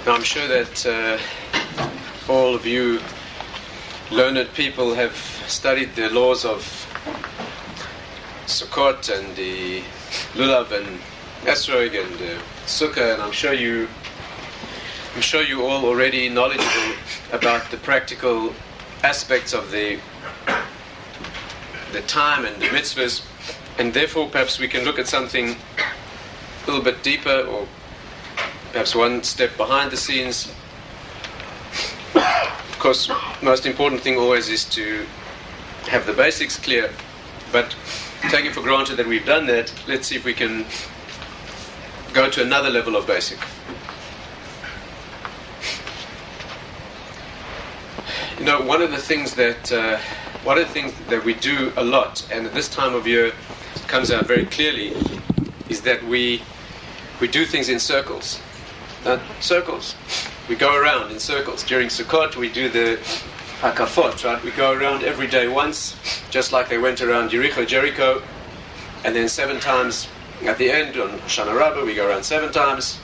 Now, I'm sure that all of you learned people have studied the laws of Succot and the Lulav and Esrog and Sukkah, and I'm sure you all already knowledgeable about the practical aspects of the time and the mitzvahs, and therefore perhaps we can look at something a little bit deeper, or perhaps one step behind the scenes. Of course, the most important thing always is to have the basics clear, but taking for granted that we've done that, let's see if we can go to another level of basic. You know, one of the things that we do a lot, and at this time of year comes out very clearly, is that we do things in circles. Circles. We go around in circles. During Sukkot, we do the Hakafot, right? We go around every day once, just like they went around Jericho, and then 7 times at the end on Shana Rabbah, we go around 7 times.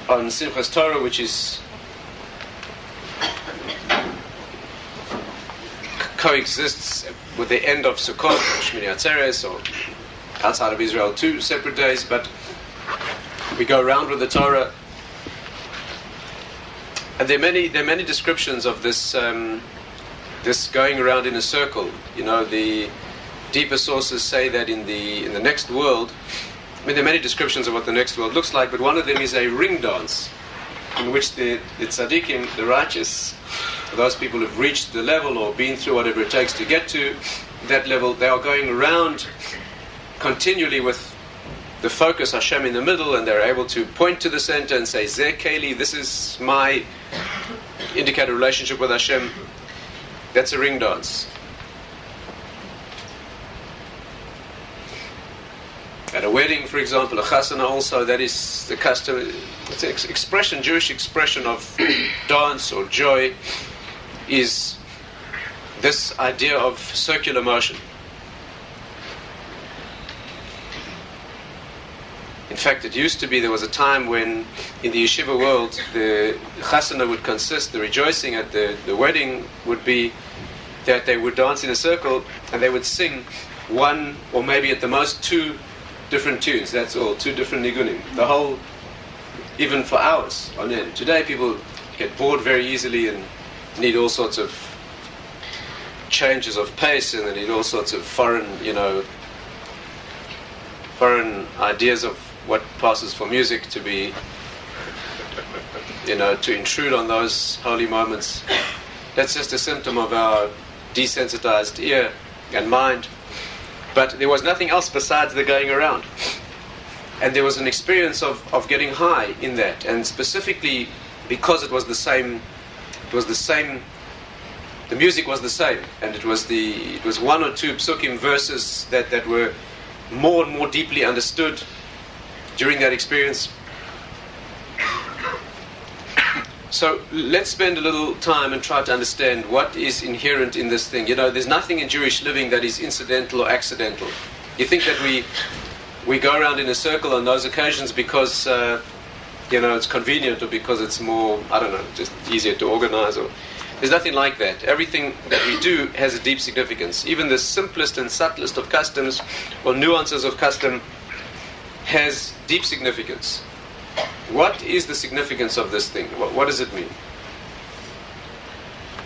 On Simchas Torah, which is coexists with the end of Sukkot, or Shmini Atzeres, or outside of Israel 2 separate days, but we go around with the Torah. And there are many descriptions of this this going around in a circle. You know, the deeper sources say that in the next world, I mean, there are many descriptions of what the next world looks like, but one of them is a ring dance, in which the tzaddikim, the righteous, those people who've reached the level or been through whatever it takes to get to that level, they are going around continually with the focus Hashem in the middle, and they're able to point to the center and say, Zeh Keli, this is my indicated relationship with Hashem. That's a ring dance. At a wedding, for example, a chasana also, that is the custom. It's an expression, Jewish expression of dance or joy, is this idea of circular motion. In fact, it used to be, there was a time when in the yeshiva world the chasana would consist, the rejoicing at the wedding would be that they would dance in a circle and they would sing one or maybe at the most 2 different tunes, that's all, 2 different nigunim. The whole, even for hours on end. Today people get bored very easily and need all sorts of changes of pace, and they need all sorts of foreign ideas of what passes for music to be, to intrude on those holy moments. That's just a symptom of our desensitized ear and mind. But there was nothing else besides the going around. And there was an experience of getting high in that. And specifically because it was the same, the music was the same. And it was 1 or 2 psukim verses that were more and more deeply understood during that experience. So let's spend a little time and try to understand what is inherent in this thing. There's nothing in Jewish living that is incidental or accidental. You think that we go around in a circle on those occasions because it's convenient, or because it's more, just easier to organize, or there's nothing like that. Everything that we do has a deep significance. Even the simplest and subtlest of customs or nuances of custom has deep significance. What is the significance of this thing? What does it mean?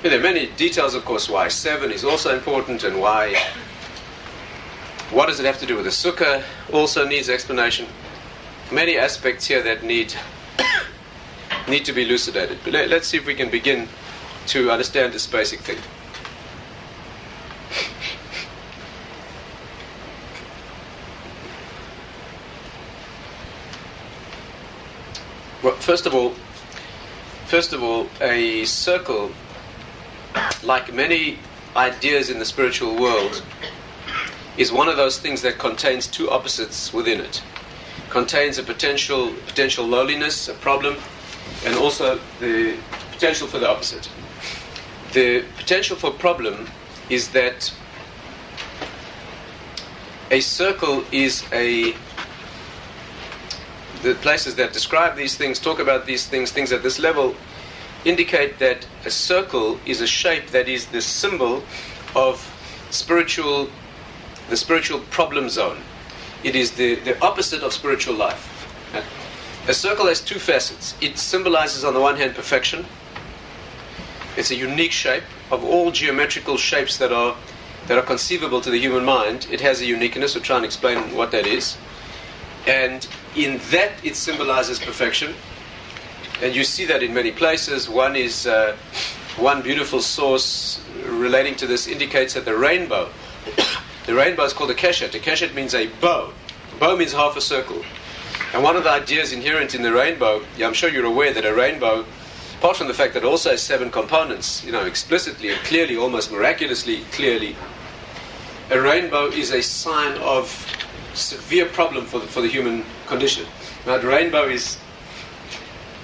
There are many details, of course, why 7 is also important, and what does it have to do with the sukkah also needs explanation. Many aspects here that need to be elucidated. But let's see if we can begin to understand this basic thing. Well, first of all, a circle, like many ideas in the spiritual world, is one of those things that contains 2 opposites within it. Contains a potential lowliness, a problem, and also the potential for the opposite. The potential for problem is that a circle is the places that describe these things, talk about these things at this level, indicate that a circle is a shape that is the symbol of the spiritual problem zone. It is the opposite of spiritual life. A circle has two facets. It symbolizes, on the one hand, perfection. It's a unique shape. Of all geometrical shapes that are conceivable to the human mind, it has a uniqueness. We'll try and explain what that is. And in that, it symbolizes perfection. And you see that in many places. One is one beautiful source relating to this indicates that the rainbow is called a keshet. A keshet means a bow. A bow means half a circle. And one of the ideas inherent in the rainbow, I'm sure you're aware that a rainbow, apart from the fact that it also has 7 components, explicitly and clearly, almost miraculously clearly, a rainbow is a sign of severe problem for the human condition. Now, the rainbow is,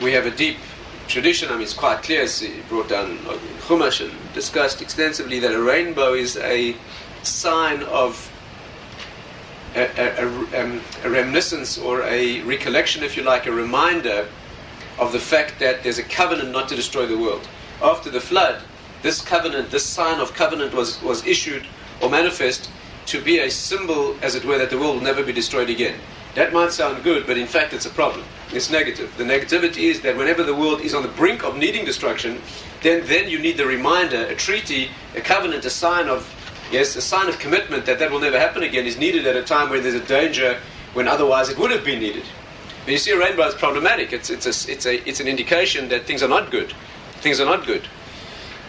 we have a deep tradition. It's quite clear. It's brought down in Chumash and discussed extensively that a rainbow is a sign of a reminiscence or a recollection, if you like, a reminder of the fact that there's a covenant not to destroy the world. After the flood, this covenant, this sign of covenant was issued or manifest to be a symbol, as it were, that the world will never be destroyed again. That might sound good, but in fact it's a problem. It's negative. The negativity is that whenever the world is on the brink of needing destruction, then you need the reminder, a treaty, a covenant, a sign of commitment that will never happen again is needed at a time when there's a danger when otherwise it would have been needed. And you see, a rainbow is problematic. It's an indication that things are not good. Things are not good.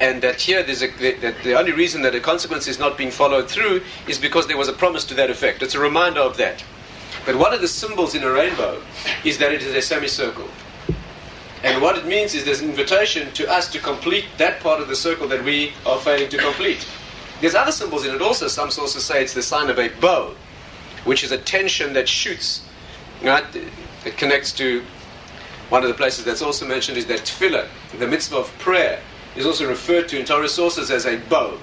And that here that the only reason that a consequence is not being followed through is because there was a promise to that effect. It's a reminder of that. But one of the symbols in a rainbow is that it is a semicircle. And what it means is there's an invitation to us to complete that part of the circle that we are failing to complete. There's other symbols in it also. Some sources say it's the sign of a bow, which is a tension that shoots. Right? It connects to one of the places that's also mentioned is that tefillah, the mitzvah of prayer, is also referred to in Torah sources as a bow.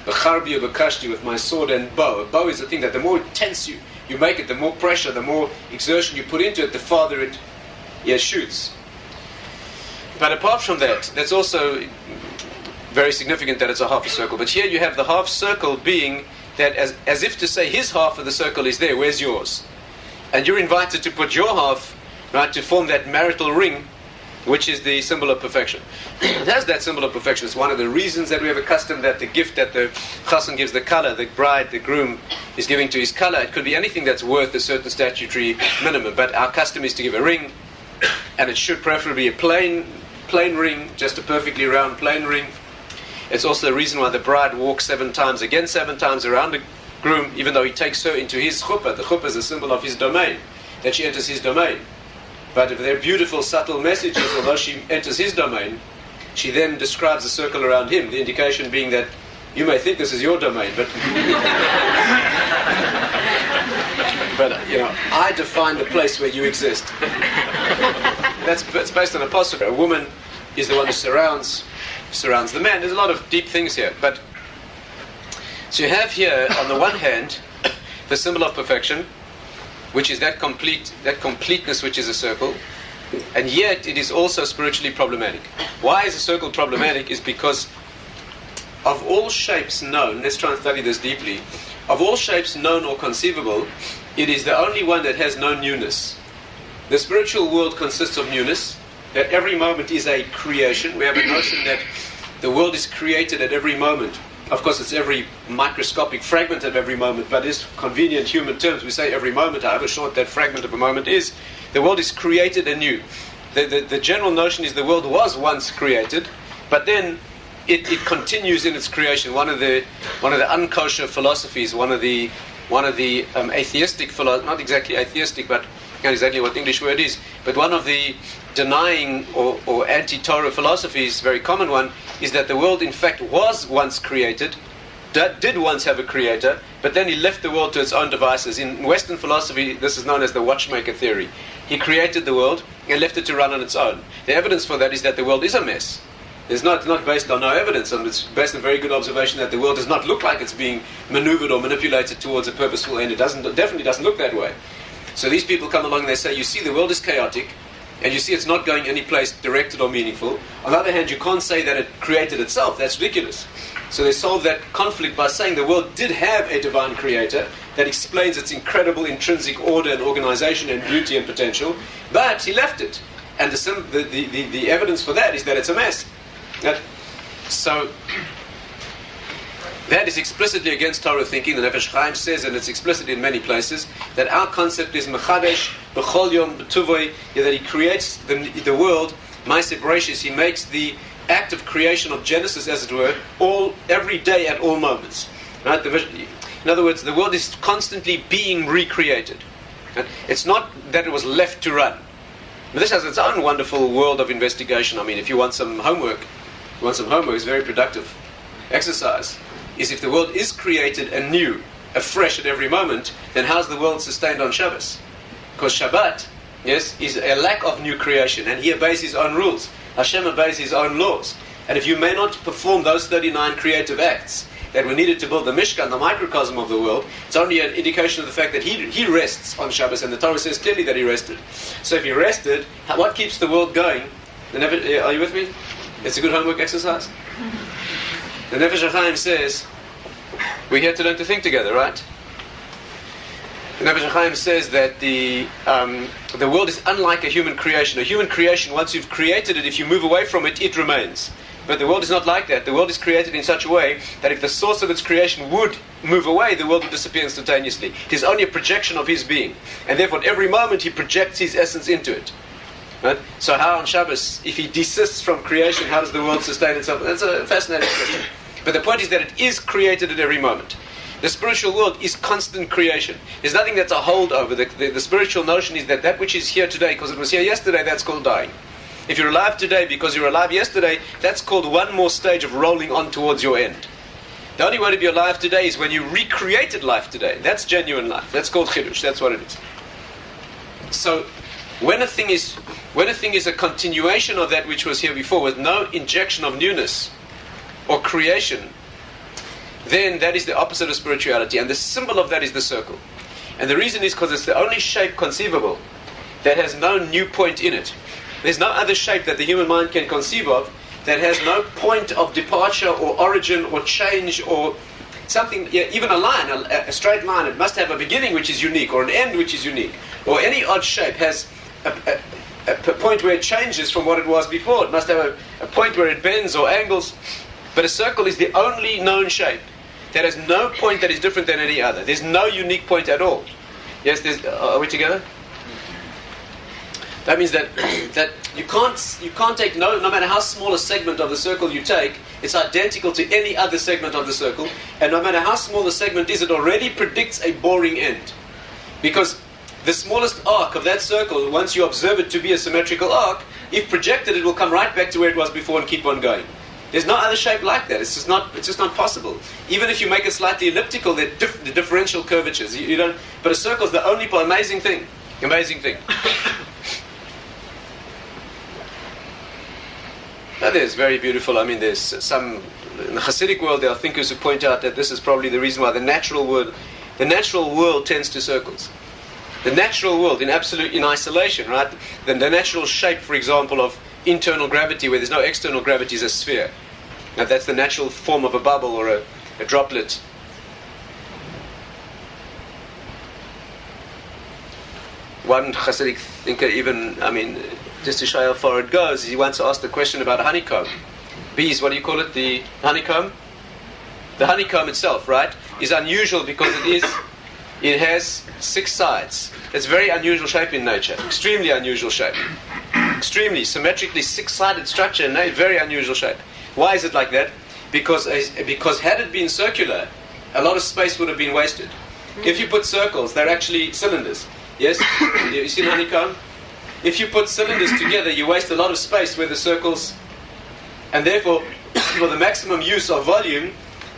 B'charbi b'kashti, with my sword and bow. A bow is the thing that the more tense you make it, the more pressure, the more exertion you put into it, the farther it shoots. But apart from that, that's also very significant that it's a half a circle. But here you have the half circle being that as if to say his half of the circle is there, where's yours? And you're invited to put your half, right, to form that marital ring, which is the symbol of perfection. It has that symbol of perfection. It's one of the reasons that we have a custom that the gift that the chassan gives, the color, the bride, the groom is giving to his color. It could be anything that's worth a certain statutory minimum. But our custom is to give a ring, and it should preferably be a plain ring, just a perfectly round plain ring. It's also the reason why the bride walks 7 times around the groom, even though he takes her into his chuppah. The chuppah is a symbol of his domain, that she enters his domain. But if there are beautiful, subtle messages, although she enters his domain, she then describes a circle around him, the indication being that you may think this is your domain, but I define the place where you exist. That's based on a apostrophe. A woman is the one who surrounds the man. There's a lot of deep things here. But so you have here, on the one hand, the symbol of perfection, which is that completeness which is a circle, and yet it is also spiritually problematic. Why is a circle problematic? Is because of all shapes known, let's try and study this deeply, of all shapes known or conceivable, it is the only one that has no newness. The spiritual world consists of newness, that every moment is a creation. We have a notion that the world is created at every moment. Of course, it's every microscopic fragment of every moment, but it's convenient human terms. We say every moment, however short that fragment of a moment is. The world is created anew. The general notion is the world was once created, but then it continues in its creation. One of the unkosher philosophies, one of the atheistic not exactly atheistic, but not exactly what the English word is, but one of the denying or anti-Torah philosophies, very common one, is that the world in fact was once created, did once have a creator, but then he left the world to its own devices. In Western philosophy, this is known as the watchmaker theory. He created the world and left it to run on its own. The evidence for that is that the world is a mess. It's not based on no evidence, and it's based on very good observation that the world does not look like it's being maneuvered or manipulated towards a purposeful end. It definitely doesn't look that way. So these people come along and they say, you see, the world is chaotic, and you see it's not going any place directed or meaningful. On the other hand, you can't say that it created itself. That's ridiculous. So they solve that conflict by saying the world did have a divine creator that explains its incredible intrinsic order and organization and beauty and potential, but he left it. And the evidence for that is that it's a mess. So that is explicitly against Torah thinking. The Nefesh Chaim says, and it's explicit in many places, that our concept is mechadesh b'chol yom b'tuvoi, that he creates the world, ma'aseh bereshis, he makes the act of creation of Genesis, as it were, every day at all moments. Right? In other words, the world is constantly being recreated. Right? It's not that it was left to run. But this has its own wonderful world of investigation. I mean, if you want some homework, it's very productive exercise. Is if the world is created anew, afresh at every moment, then how's the world sustained on Shabbos? Because Shabbat, yes, is a lack of new creation, and he obeys his own rules. Hashem obeys his own laws. And if you may not perform those 39 creative acts that were needed to build the Mishkan, the microcosm of the world, it's only an indication of the fact that he rests on Shabbos, and the Torah says clearly that he rested. So if he rested, what keeps the world going? Are you with me? It's a good homework exercise. The Nefesh Chaim says, we're here to learn to think together, right? The Nefesh Chaim says that the world is unlike a human creation. A human creation, once you've created it, if you move away from it, it remains. But the world is not like that. The world is created in such a way that if the source of its creation would move away, the world would disappear instantaneously. It is only a projection of his being. And therefore, at every moment, he projects his essence into it. Right? So how on Shabbos, if he desists from creation, how does the world sustain itself? That's a fascinating question. But the point is that it is created at every moment. The spiritual world is constant creation. There's nothing that's a holdover. The spiritual notion is that which is here today, because it was here yesterday, that's called dying. If you're alive today because you were alive yesterday, that's called one more stage of rolling on towards your end. The only way to be alive today is when you recreated life today. That's genuine life. That's called chidush. That's what it is. So when a thing is a continuation of that which was here before, with no injection of newness or creation, then that is the opposite of spirituality. And the symbol of that is the circle. And the reason is because it's the only shape conceivable that has no new point in it. There's no other shape that the human mind can conceive of that has no point of departure or origin or change or something. Yeah, even a line, a straight line, it must have a beginning which is unique or an end which is unique. Or any odd shape has a point where it changes from what it was before. It must have a point where it bends or angles. But a circle is the only known shape that has no point that is different than any other. There's no unique point at all. Yes, are we together? That means that you can't take no matter how small a segment of the circle you take, it's identical to any other segment of the circle, and no matter how small the segment is, it already predicts a boring end. Because the smallest arc of that circle, once you observe it to be a symmetrical arc, if projected, it will come right back to where it was before and keep on going. There's no other shape like that. It's just not possible. Even if you make it slightly elliptical, the differential curvatures. You don't. But a circle is the only amazing thing. Amazing thing. That is very beautiful. I mean, there's some in the Hasidic world. There are thinkers who point out that this is probably the reason why the natural world tends to circles. The natural world, in isolation, right? The natural shape, for example, of internal gravity, where there's no external gravity, is a sphere. Now, that's the natural form of a bubble or a droplet. One Hasidic thinker even, just to show how far it goes, he once asked a question about a honeycomb. Bees, what do you call it? The honeycomb? The honeycomb itself, right, is unusual because it has 6 sides. It's a very unusual shape in nature. Extremely unusual shape. Extremely symmetrically 6-sided structure, and a very unusual shape. Why is it like that? Because had it been circular, a lot of space would have been wasted. If you put circles, they're actually cylinders. Yes? You see the honeycomb? If you put cylinders together, you waste a lot of space where the circles, and therefore, for the maximum use of volume,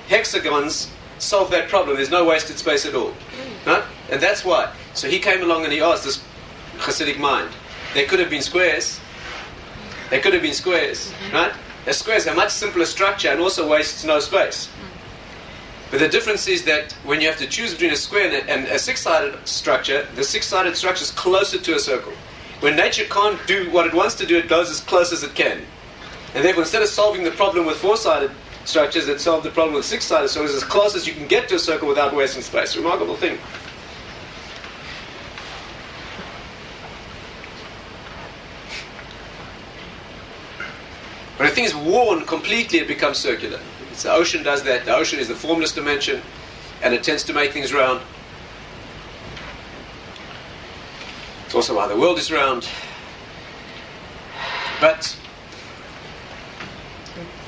hexagons solve that problem. There's no wasted space at all. Right? And that's why. So he came along and he asked this Hasidic mind. There could have been squares. Right? A square is a much simpler structure and also wastes no space. But the difference is that when you have to choose between a square and a six-sided structure, the six-sided structure is closer to a circle. When nature can't do what it wants to do, it goes as close as it can. And therefore, instead of solving the problem with four-sided structures, it solved the problem with six-sided structures as close as you can get to a circle without wasting space. Remarkable thing. When a thing is worn completely, it becomes circular. The ocean does that. The ocean is the formless dimension, and it tends to make things round. It's also why the world is round. But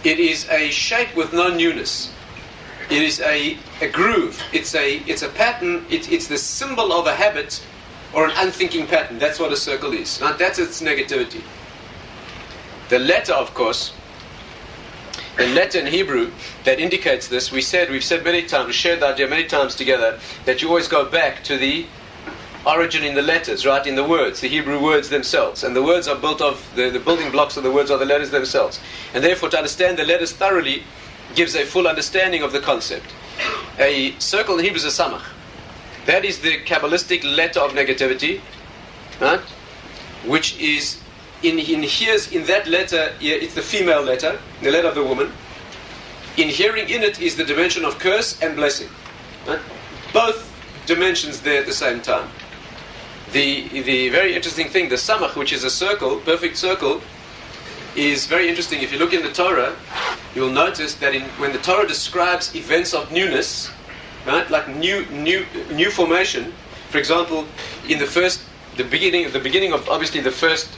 it is a shape with no newness. It is a groove. It's a pattern. It's the symbol of a habit or an unthinking pattern. That's what a circle is. Now, that's its negativity. The letter, of course, the letter in Hebrew that indicates this, we've said many times, we shared the idea many times together, that you always go back to the origin in the letters, right, in the words, the Hebrew words themselves. And the words are built of, the building blocks of the words are the letters themselves. And therefore, to understand the letters thoroughly gives a full understanding of the concept. A circle in Hebrew is a samakh. That is the Kabbalistic letter of negativity, right, which is in that letter, it's the female letter, the letter of the woman. Inhering in it is the dimension of curse and blessing. Right? Both dimensions there at the same time. The very interesting thing, the samakh, which is a circle, perfect circle, is very interesting. If you look in the Torah, you'll notice that when the Torah describes events of newness, right, like new formation, for example, in the beginning of obviously the first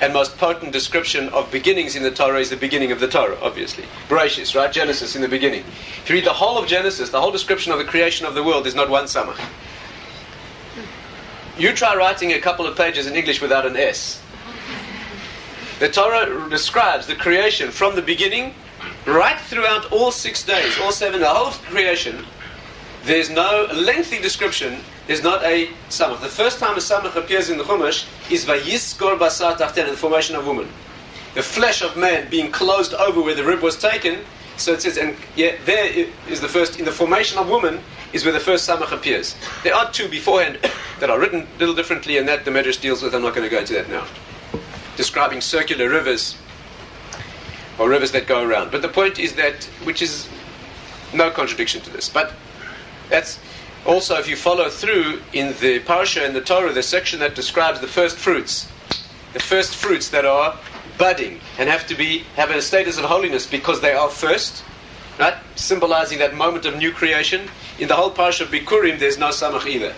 and most potent description of beginnings in the Torah is the beginning of the Torah, obviously. Bereshis, right? Genesis, in the beginning. If you read the whole of Genesis, the whole description of the creation of the world is not one samakh. You try writing a couple of pages in English without an S. The Torah describes the creation from the beginning right throughout all 6 days, all 7, the whole of creation. There's no lengthy description. There's not a samakh. The first time a samakh appears in the Chumash is Vayiskor basar tachten, the formation of woman. The flesh of man being closed over where the rib was taken. So it says, and there is the first, in the formation of woman, is where the first samakh appears. There are two beforehand that are written a little differently, and that the Medrash deals with. I'm not going to go into that now. Describing circular rivers, or rivers that go around. But the point is that, which is no contradiction to this, but that's also, if you follow through in the Parsha and the Torah, the section that describes the first fruits that are budding and have a status of holiness because they are first, right? Symbolizing that moment of new creation. In the whole Parsha of Bikurim, there's no samakh either.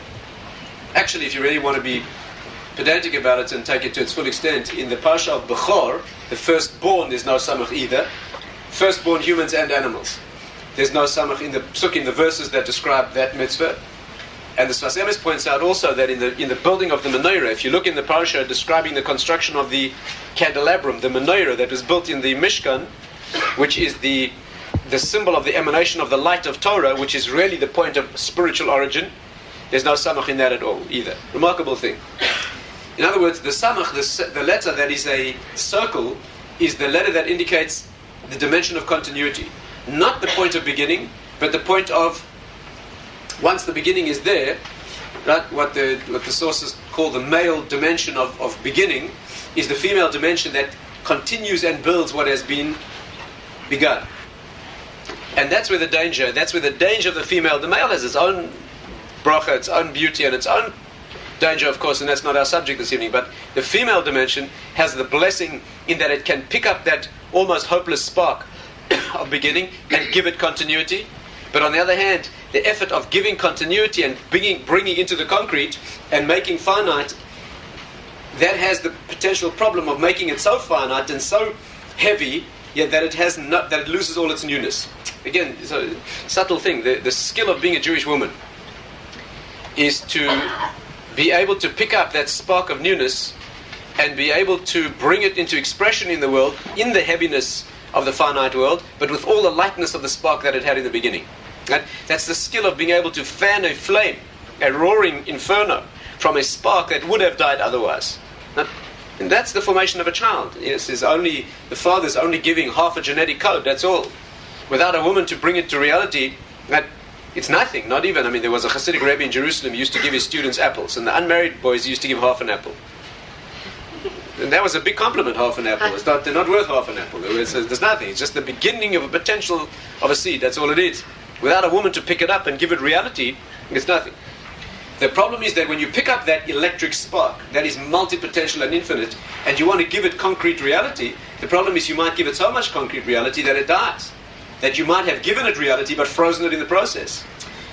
Actually, if you really want to be pedantic about it and take it to its full extent, in the Parsha of Bechor, the firstborn, there's no samakh either. Firstborn humans and animals. There's no samakh in the psuk, in the verses that describe that mitzvah. And the Sfas Emes points out also that in the building of the menorah, if you look in the parsha describing the construction of the candelabrum, the menorah that was built in the Mishkan, which is the symbol of the emanation of the light of Torah, which is really the point of spiritual origin, there's no samakh in that at all either. Remarkable thing. In other words, the samakh, the letter that is a circle, is the letter that indicates the dimension of continuity. Not the point of beginning, but the point of, once the beginning is there, right, what the sources call the male dimension of beginning is the female dimension that continues and builds what has been begun. And that's where the danger of the female. The male has its own bracha, its own beauty, and its own danger, of course, and that's not our subject this evening, but the female dimension has the blessing in that it can pick up that almost hopeless spark of beginning and give it continuity. But on the other hand, the effort of giving continuity and bringing into the concrete and making finite, that has the potential problem of making it so finite and so heavy, yet that it loses all its newness. Again, it's a subtle thing. The skill of being a Jewish woman is to be able to pick up that spark of newness and be able to bring it into expression in the world, in the heaviness of the finite world, but with all the lightness of the spark that it had in the beginning. Right? That's the skill of being able to fan a flame, a roaring inferno, from a spark that would have died otherwise. Right? And that's the formation of a child. Yes, the father's only giving half a genetic code, that's all. Without a woman to bring it to reality, that It's nothing, not even. I mean, there was a Hasidic Rebbe in Jerusalem who used to give his students apples, and the unmarried boys used to give half an apple. And that was a big compliment, half an apple. They're not worth half an apple. There's nothing. It's just the beginning of a potential of a seed. That's all it is. Without a woman to pick it up and give it reality, it's nothing. The problem is that when you pick up that electric spark that is multi-potential and infinite, and you want to give it concrete reality, the problem is you might give it so much concrete reality that it dies. That you might have given it reality but frozen it in the process.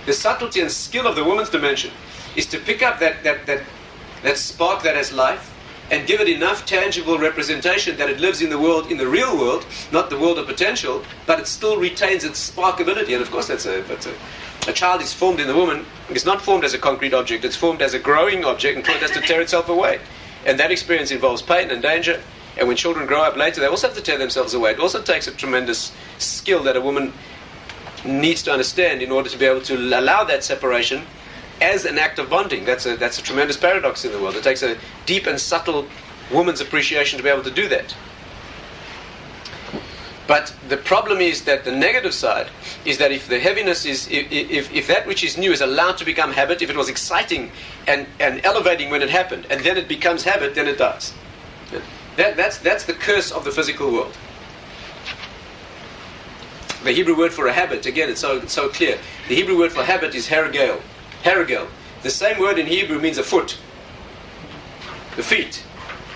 The subtlety and skill of the woman's dimension is to pick up that spark that has life and give it enough tangible representation that it lives in the world, in the real world, not the world of potential, but it still retains its sparkability. And of course a child is formed in the woman. It's not formed as a concrete object, it's formed as a growing object until it has to tear itself away. And that experience involves pain and danger. And when children grow up later, they also have to tear themselves away. It also takes a tremendous skill that a woman needs to understand in order to be able to allow that separation as an act of bonding. That's a tremendous paradox in the world. It takes a deep and subtle woman's appreciation to be able to do that. But the problem is that the negative side is that if the heaviness is, if that which is new is allowed to become habit, if it was exciting and elevating when it happened, and then it becomes habit, then it dies. That's the curse of the physical world. The Hebrew word for a habit, again, it's so clear. The Hebrew word for habit is hergel. Hergel. The same word in Hebrew means a foot. The feet.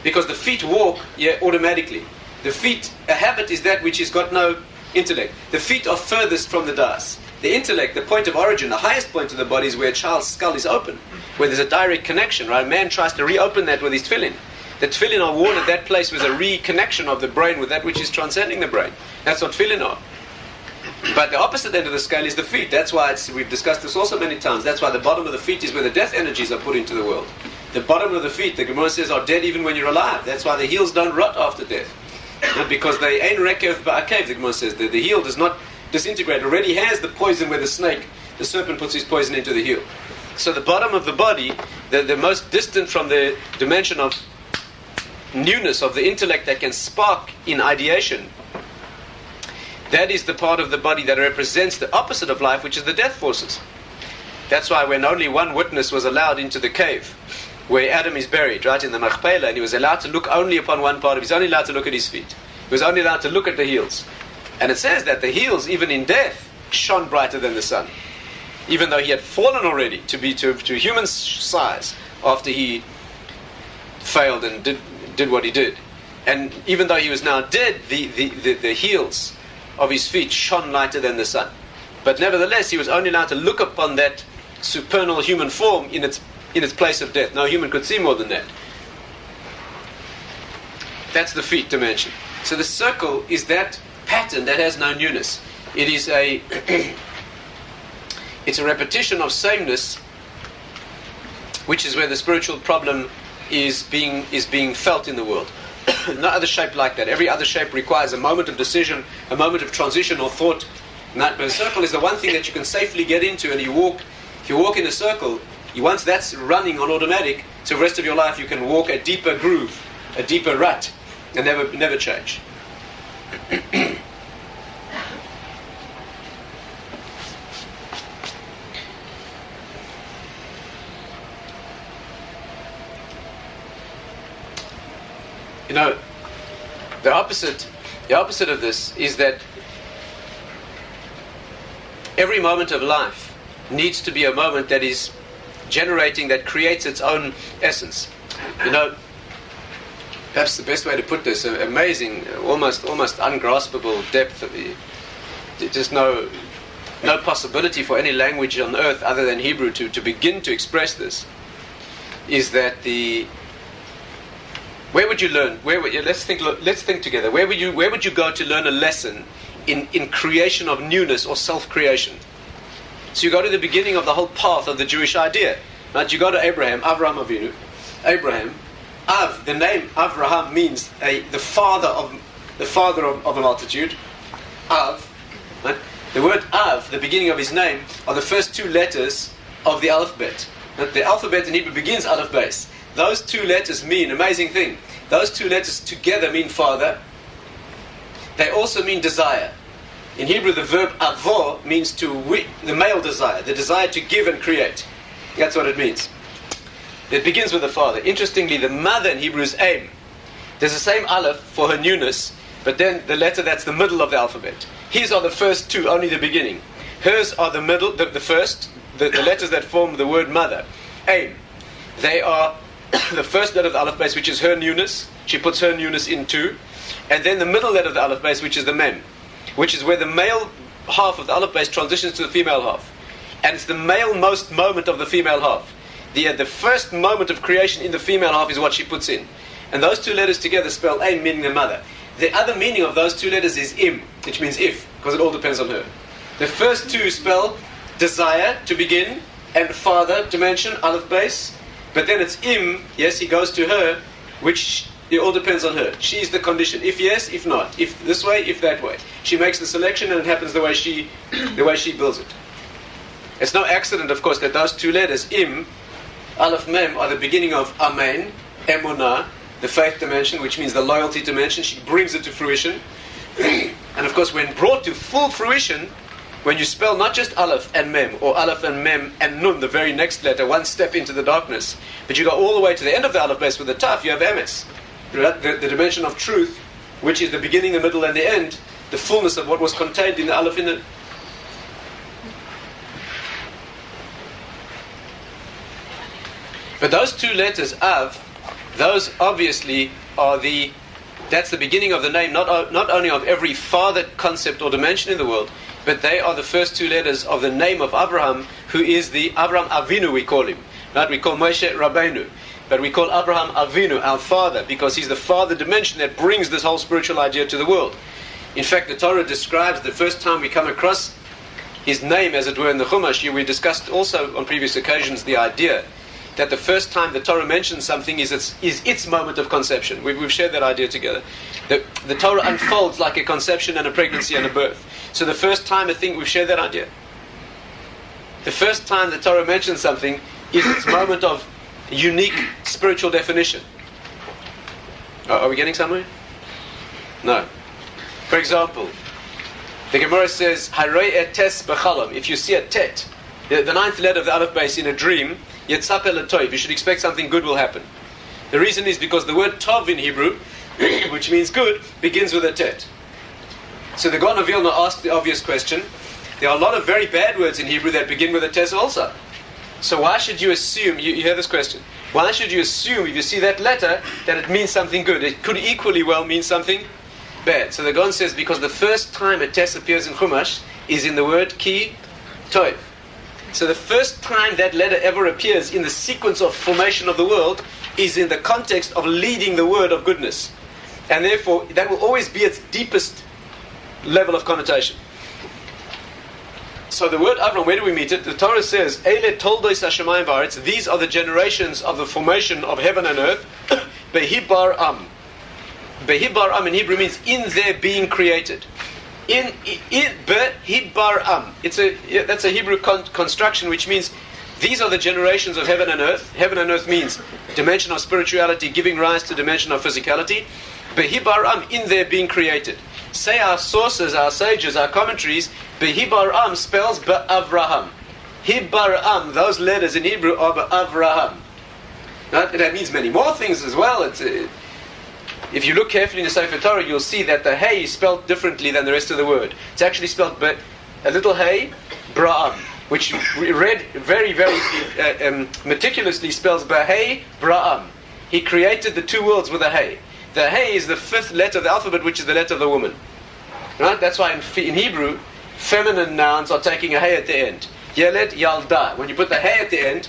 Because the feet walk automatically. The feet, a habit is that which has got no intellect. The feet are furthest from the dais. The intellect, the point of origin, the highest point of the body is where a child's skull is open, where there's a direct connection, right? A man tries to reopen that with his tefillin. The tefillin are worn at that place with a reconnection of the brain with that which is transcending the brain. That's what tefillin are. But the opposite end of the scale is the feet. That's why we've discussed this also many times. That's why the bottom of the feet is where the death energies are put into the world. The bottom of the feet, the Gemara says, are dead even when you're alive. That's why the heels don't rot after death. Because they ain't rekev ba'akev, the Gemara says. The heel does not disintegrate. It already has the poison where the serpent puts his poison into the heel. So the bottom of the body, the most distant from the dimension of newness of the intellect that can spark in ideation, that is the part of the body that represents the opposite of life, which is the death forces. That's why when only one witness was allowed into the cave where Adam is buried, right, in the Machpelah, and he was allowed to look only upon one part of, he's only allowed to look at his feet. He was only allowed to look at the heels. And it says that the heels, even in death, shone brighter than the sun. Even though he had fallen already to human size after he failed and did what he did. And even though he was now dead, the heels of his feet shone lighter than the sun. But nevertheless, he was only allowed to look upon that supernal human form in its place of death. No human could see more than that. That's the feet dimension. So the circle is that pattern that has no newness. It is it's a repetition of sameness, which is where the spiritual problem is being felt in the world. No other shape like that. Every other shape requires a moment of decision, a moment of transition or thought. But a circle is the one thing that you can safely get into, and if you walk in a circle, once that's running on automatic, so the rest of your life you can walk a deeper groove, a deeper rut, and never change. You know, the opposite of this is that every moment of life needs to be a moment that is generating, that creates its own essence. You know, perhaps the best way to put this, amazing, almost ungraspable depth of just no possibility for any language on earth other than Hebrew to begin to express this, is that where would you learn? Let's think together. Where would you go to learn a lesson in creation of newness or self-creation? So you go to the beginning of the whole path of the Jewish idea. Right? You go to Abraham Avinu. Abraham, Av. The name Avraham means the father of a multitude. Av. Right? The word Av, the beginning of his name, are the first two letters of the alphabet. Right? The alphabet in Hebrew begins Aleph Beis. Those two letters mean, amazing thing, those two letters together mean father. They also mean desire. In Hebrew, the verb avo means the male desire, the desire to give and create. That's what it means. It begins with the father. Interestingly, the mother in Hebrew is aim. There's the same aleph for her newness, but then the letter that's the middle of the alphabet. His are the first two, only the beginning. Hers are the middle, the first, the letters that form the word mother. Aim. They are the first letter of the aleph base, which is her newness. She puts her newness in too. And then the middle letter of the aleph base, which is the mem, which is where the male half of the aleph base transitions to the female half. And it's the male-most moment of the female half. The first moment of creation in the female half is what she puts in. And those two letters together spell aim, meaning the mother. The other meaning of those two letters is im, which means if, because it all depends on her. The first two spell desire, to begin, and father, to mention, aleph base. But then it's im, yes, he goes to her, which it all depends on her. She's the condition. If yes, if not. If this way, if that way. She makes the selection and it happens the way she builds it. It's no accident, of course, that those two letters, im, aleph mem, are the beginning of amen, emunah, the faith dimension, which means the loyalty dimension. She brings it to fruition. And of course, when brought to full fruition, when you spell not just aleph and mem, or aleph and mem and nun, the very next letter, one step into the darkness, but you go all the way to the end of the aleph base with the taf, you have emes, the dimension of truth, which is the beginning, the middle, and the end, the fullness of what was contained in the aleph in the... But those two letters, av, those obviously are that's the beginning of the name, not only of every father concept or dimension in the world, but they are the first two letters of the name of Abraham, who is the Abraham Avinu, we call him. Right? We call Moshe Rabbeinu, but we call Abraham Avinu, our father, because he's the father dimension that brings this whole spiritual idea to the world. In fact, the Torah describes the first time we come across his name, as it were, in the Chumash. We discussed also on previous occasions the idea that the first time the Torah mentions something is its moment of conception. We've shared that idea together. The Torah unfolds like a conception and a pregnancy and a birth. So the first time we've shared that idea. The first time the Torah mentions something is its moment of unique spiritual definition. Are we getting somewhere? No. For example, the Gemara says, Harei et tes b'chalom. If you see a tet, the ninth letter of the aleph base in a dream, yetzapeh l'toiv, you should expect something good will happen. The reason is because the word tov in Hebrew, which means good, begins with a tet. So the Gaon of Vilna asked the obvious question. There are a lot of very bad words in Hebrew that begin with a tes also. So why should you assume, you hear this question, why should you assume if you see that letter that it means something good? It could equally well mean something bad. So the Gaon says because the first time a tes appears in Chumash is in the word ki toiv. So the first time that letter ever appears in the sequence of formation of the world is in the context of leading the word of goodness. And therefore, that will always be its deepest level of connotation. So the word Avram, where do we meet it? The Torah says, Eile toldos hashamayim v'aretz, these are the generations of the formation of heaven and earth. Behibar am. Behibar am in Hebrew means in their being created. In Behibar am. That's a Hebrew construction which means these are the generations of heaven and earth. Heaven and earth means dimension of spirituality giving rise to dimension of physicality. Behibar am, in their being created. Say our sources, our sages, our commentaries, Behibar am spells Be'avraham. Hibar am, those letters in Hebrew are Be'avraham. That means many more things as well. If you look carefully in the Sefer Torah, you'll see that the hey is spelled differently than the rest of the word. It's actually spelled a little hey, Bra'am, which we read very, very meticulously spells Behei Bra'am. He created the two worlds with a hey. The hey is the fifth letter of the alphabet, which is the letter of the woman. Right? That's why in Hebrew, feminine nouns are taking a hey at the end. Yeled, Yalda. When you put the hey at the end,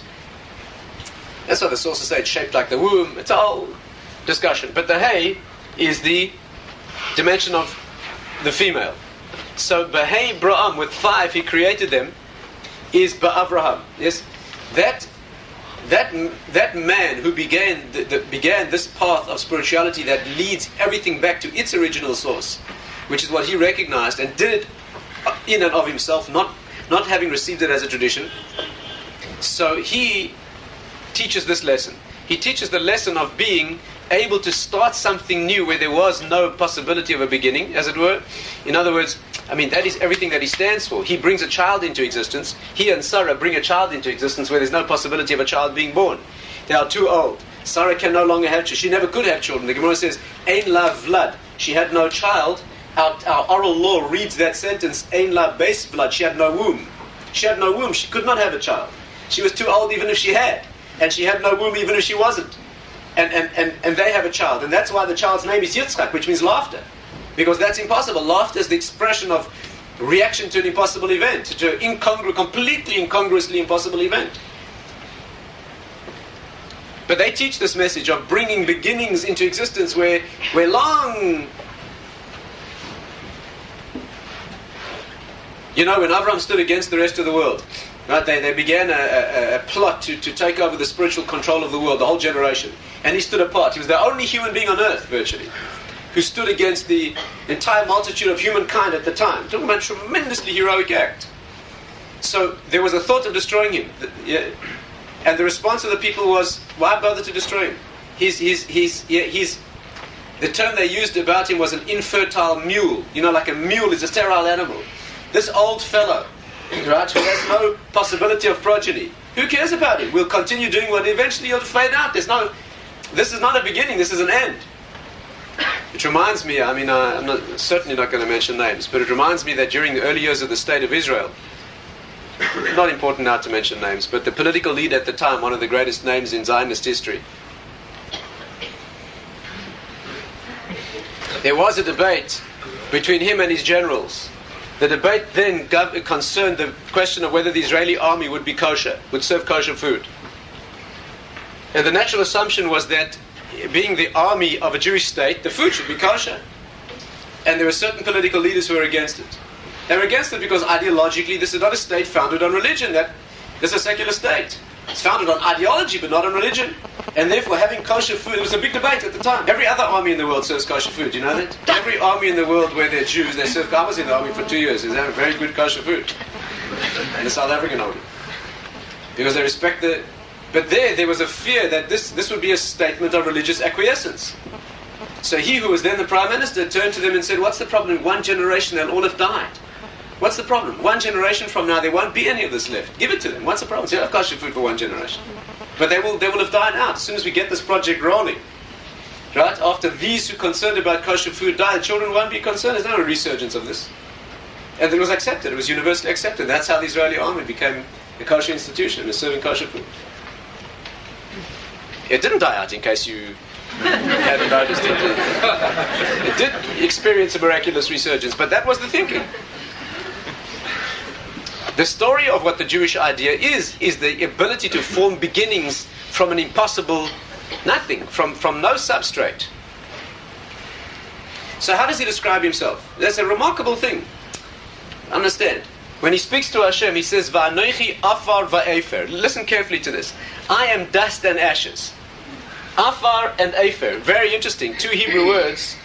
that's why the sources say it's shaped like the womb. It's a whole discussion. But the hey is the dimension of the female. So Behei Bra'am, with 5, he created them, is Ba'avraham. Yes? That man who began this path of spirituality that leads everything back to its original source, which is what he recognized and did it in and of himself, not having received it as a tradition. So he teaches this lesson. He teaches the lesson of being able to start something new where there was no possibility of a beginning, as it were. In other words, that is everything that he stands for. He brings a child into existence. He and Sarah bring a child into existence where there's no possibility of a child being born. They are too old. Sarah can no longer have children. She never could have children. The Gemara says, Ein la vlad. She had no child. Our oral law reads that sentence, Ein la beis vlad. She had no womb. She had no womb. She could not have a child. She was too old even if she had. And she had no womb even if she wasn't. And they have a child. And that's why the child's name is Yitzchak, which means laughter. Because that's impossible. Laughter is the expression of reaction to an impossible event, to an completely incongruously impossible event. But they teach this message of bringing beginnings into existence where long... when Avraham stood against the rest of the world, right? They began a plot to take over the spiritual control of the world, the whole generation. And he stood apart. He was the only human being on earth, virtually, who stood against the entire multitude of humankind at the time. Talking about a tremendously heroic act. So there was a thought of destroying him. And the response of the people was, why bother to destroy him? The term they used about him was an infertile mule. Like a mule is a sterile animal. This old fellow, right, who has no possibility of progeny. Who cares about him? We'll continue doing what eventually he'll fade out. This is not a beginning, this is an end. It reminds me, I'm certainly not going to mention names, but it reminds me that during the early years of the State of Israel, not important now to mention names, but the political leader at the time, one of the greatest names in Zionist history, there was a debate between him and his generals. The debate then concerned the question of whether the Israeli army would be kosher, would serve kosher food. And the natural assumption was that, being the army of a Jewish state, the food should be kosher. And there were certain political leaders who were against it. They were against it because ideologically this is not a state founded on religion. This is a secular state. It's founded on ideology but not on religion. And therefore having kosher food, it was a big debate at the time. Every other army in the world serves kosher food, do you know that? Every army in the world where they're Jews, they serve. I was in the army for 2 years, they have very good kosher food. And the South African army. Because they respect the... But there was a fear that this would be a statement of religious acquiescence. So he who was then the Prime Minister turned to them and said, what's the problem? In one generation they'll all have died. What's the problem? One generation from now there won't be any of this left. Give it to them. What's the problem? So you have kosher food for one generation. But they will have died out as soon as we get this project rolling. Right? After these who are concerned about kosher food die, the children won't be concerned. There's no resurgence of this. And it was accepted. It was universally accepted. That's how the Israeli army became a kosher institution. It was serving kosher food. It didn't die out, in case you hadn't noticed it. It did experience a miraculous resurgence, but that was the thinking. The story of what the Jewish idea is the ability to form beginnings from an impossible nothing, from no substrate. So how does he describe himself? That's a remarkable thing. Understand. When he speaks to Hashem, he says, Va'anoichi afar va'efer. Listen carefully to this. I am dust and ashes. Afar and efer. Very interesting. Two Hebrew words.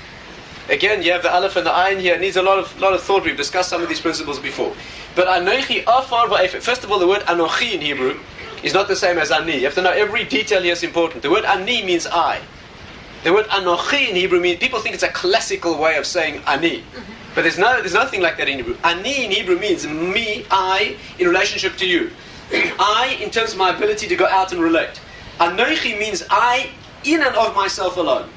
Again, you have the aleph and the ayin here. It needs a lot of thought. We've discussed some of these principles before. But anoichi afar va'efer. First of all, the word anochi in Hebrew is not the same as ani. You have to know every detail here is important. The word ani means I. The word anochi in Hebrew means, people think it's a classical way of saying ani. But there's nothing like that in Hebrew. Ani in Hebrew means me, I, in relationship to you. I, in terms of my ability to go out and relate. Anochi means I, in and of myself alone.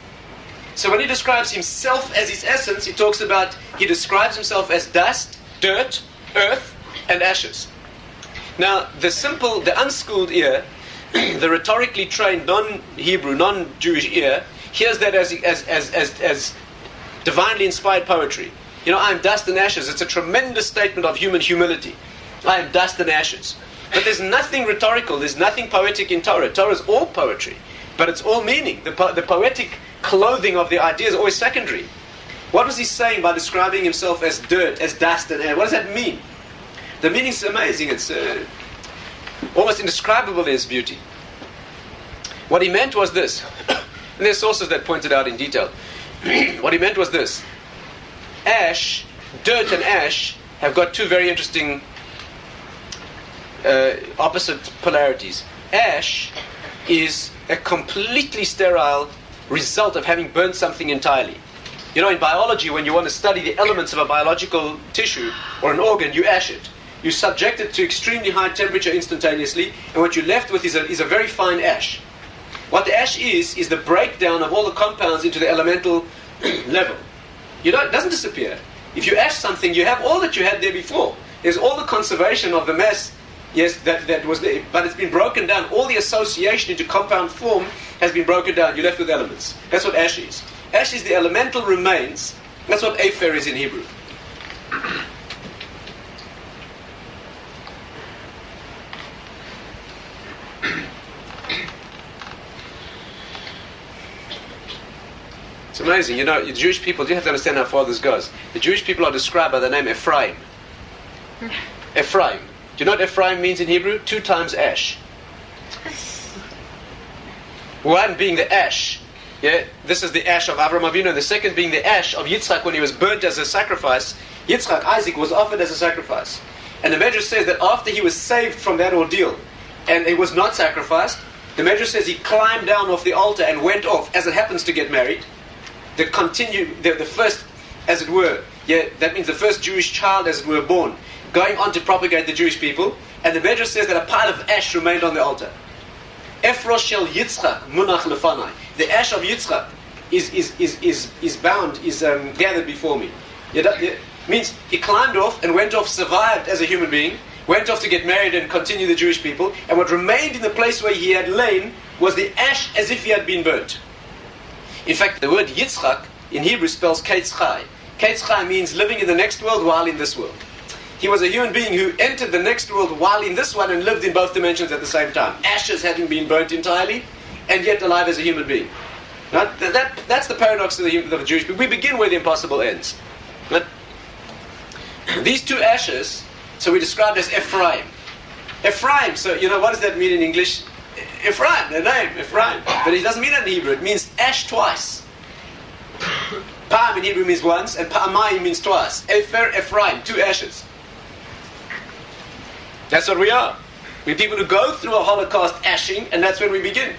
So when he describes himself as his essence, he describes himself as dust, dirt, earth, and ashes. Now, the unschooled ear, the rhetorically trained non-Hebrew, non-Jewish ear, hears that as divinely inspired poetry. I am dust and ashes. It's a tremendous statement of human humility. I am dust and ashes. But there's nothing rhetorical, there's nothing poetic in Torah. Torah is all poetry, but it's all meaning. The poetic clothing of the idea is always secondary. What was he saying by describing himself as dirt, as dust and air? What does that mean? The meaning is amazing. It's almost indescribable in its beauty. What he meant was this, and there's sources that pointed out in detail. What he meant was this. Ash, dirt and ash have got two very interesting opposite polarities. Ash is a completely sterile result of having burnt something entirely. You know, in biology, when you want to study the elements of a biological tissue or an organ, you ash it. You subject it to extremely high temperature instantaneously, and what you're left with is a very fine ash. What the ash is the breakdown of all the compounds into the elemental level. It doesn't disappear. If you ash something, you have all that you had there before. There's all the conservation of the mass, yes, that was there, but it's been broken down. All the association into compound form has been broken down. You're left with elements. That's what ash is. Ash is the elemental remains. That's what afer is in Hebrew. It's amazing. You know, the Jewish people, you have to understand how far this goes. The Jewish people are described by the name Ephraim. Ephraim. Do you know what Ephraim means in Hebrew? 2 times ash. One being the ash. Yeah, this is the ash of Avraham Avinu, and the second being the ash of Yitzchak when he was burnt as a sacrifice. Yitzchak, Isaac, was offered as a sacrifice. And the Medrash says that after he was saved from that ordeal, and he was not sacrificed, the Medrash says he climbed down off the altar and went off, as it happens to get married. The first, as it were, that means the first Jewish child, as it were, born, going on to propagate the Jewish people. And the Medrash says that a pile of ash remained on the altar. Efrosh shel Yitzchak munach lefanai. The ash of Yitzchak is gathered before me. It means he climbed off and went off, survived as a human being, went off to get married and continue the Jewish people, and what remained in the place where he had lain was the ash as if he had been burnt. In fact, the word Yitzchak in Hebrew spells Ketz Chai. Ketz Chai means living in the next world while in this world. He was a human being who entered the next world while in this one and lived in both dimensions at the same time. Ashes having been burnt entirely, and yet alive as a human being. Right? That's the paradox of the Jewish people. We begin where the impossible ends. Right? These 2 ashes, so we described as Ephraim. Ephraim, so what does that mean in English? Ephraim, the name, Ephraim. But it doesn't mean that in Hebrew. It means ash twice. Pa'am in Hebrew means once, and Pa'amayim means twice. Efer, Ephraim, 2 ashes. That's what we are. We're people who go through a Holocaust ashing, and that's when we begin.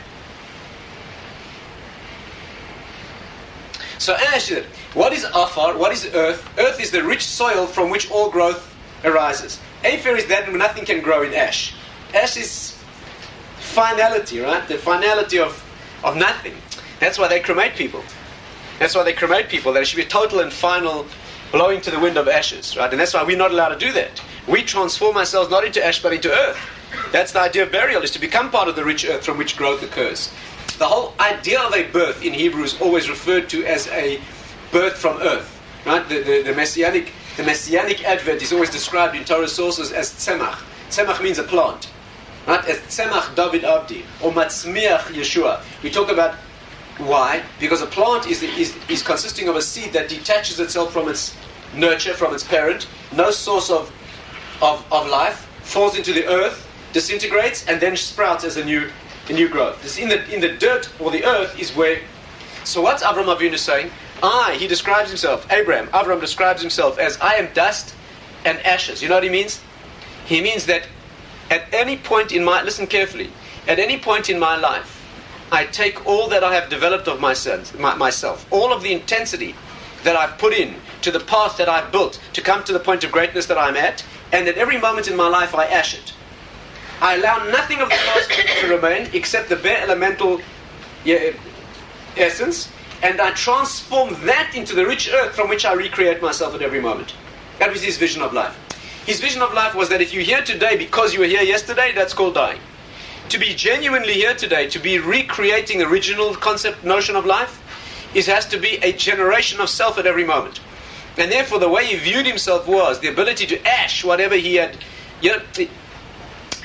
So ash, what is afar? What is earth? Earth is the rich soil from which all growth arises. Afer is that nothing can grow in ash. Ash is finality, right? The finality of nothing. That's why they cremate people. That's why they cremate people. There should be a total and final blowing to the wind of ashes, right? And that's why we're not allowed to do that. We transform ourselves not into ash but into earth. That's the idea of burial, is to become part of the rich earth from which growth occurs. The whole idea of a birth in Hebrew is always referred to as a birth from earth, right? The messianic advent is always described in Torah sources as samakh. Samakh means a plant, right? As samakh David Abdi or matzmiach Yeshua. We talk about why? Because a plant is consisting of a seed that detaches itself from its nurture, from its parent, no source of life, falls into the earth, disintegrates, and then sprouts as a new growth. This in the dirt or the earth is where. So what's Avraham Avinu saying? He describes himself. Avram describes himself as I am dust and ashes. You know what he means? He means that at any point in listen carefully. At any point in my life, I take all that I have developed of myself, all of the intensity that I've put in to the path that I've built to come to the point of greatness that I'm at, and at every moment in my life I ash it. I allow nothing of the past to remain except the bare elemental essence, and I transform that into the rich earth from which I recreate myself at every moment. That was his vision of life. His vision of life was that if you're here today because you were here yesterday, that's called dying. To be genuinely here today, to be recreating the original concept, notion of life, has to be a generation of self at every moment. And therefore the way he viewed himself was the ability to ash whatever he had.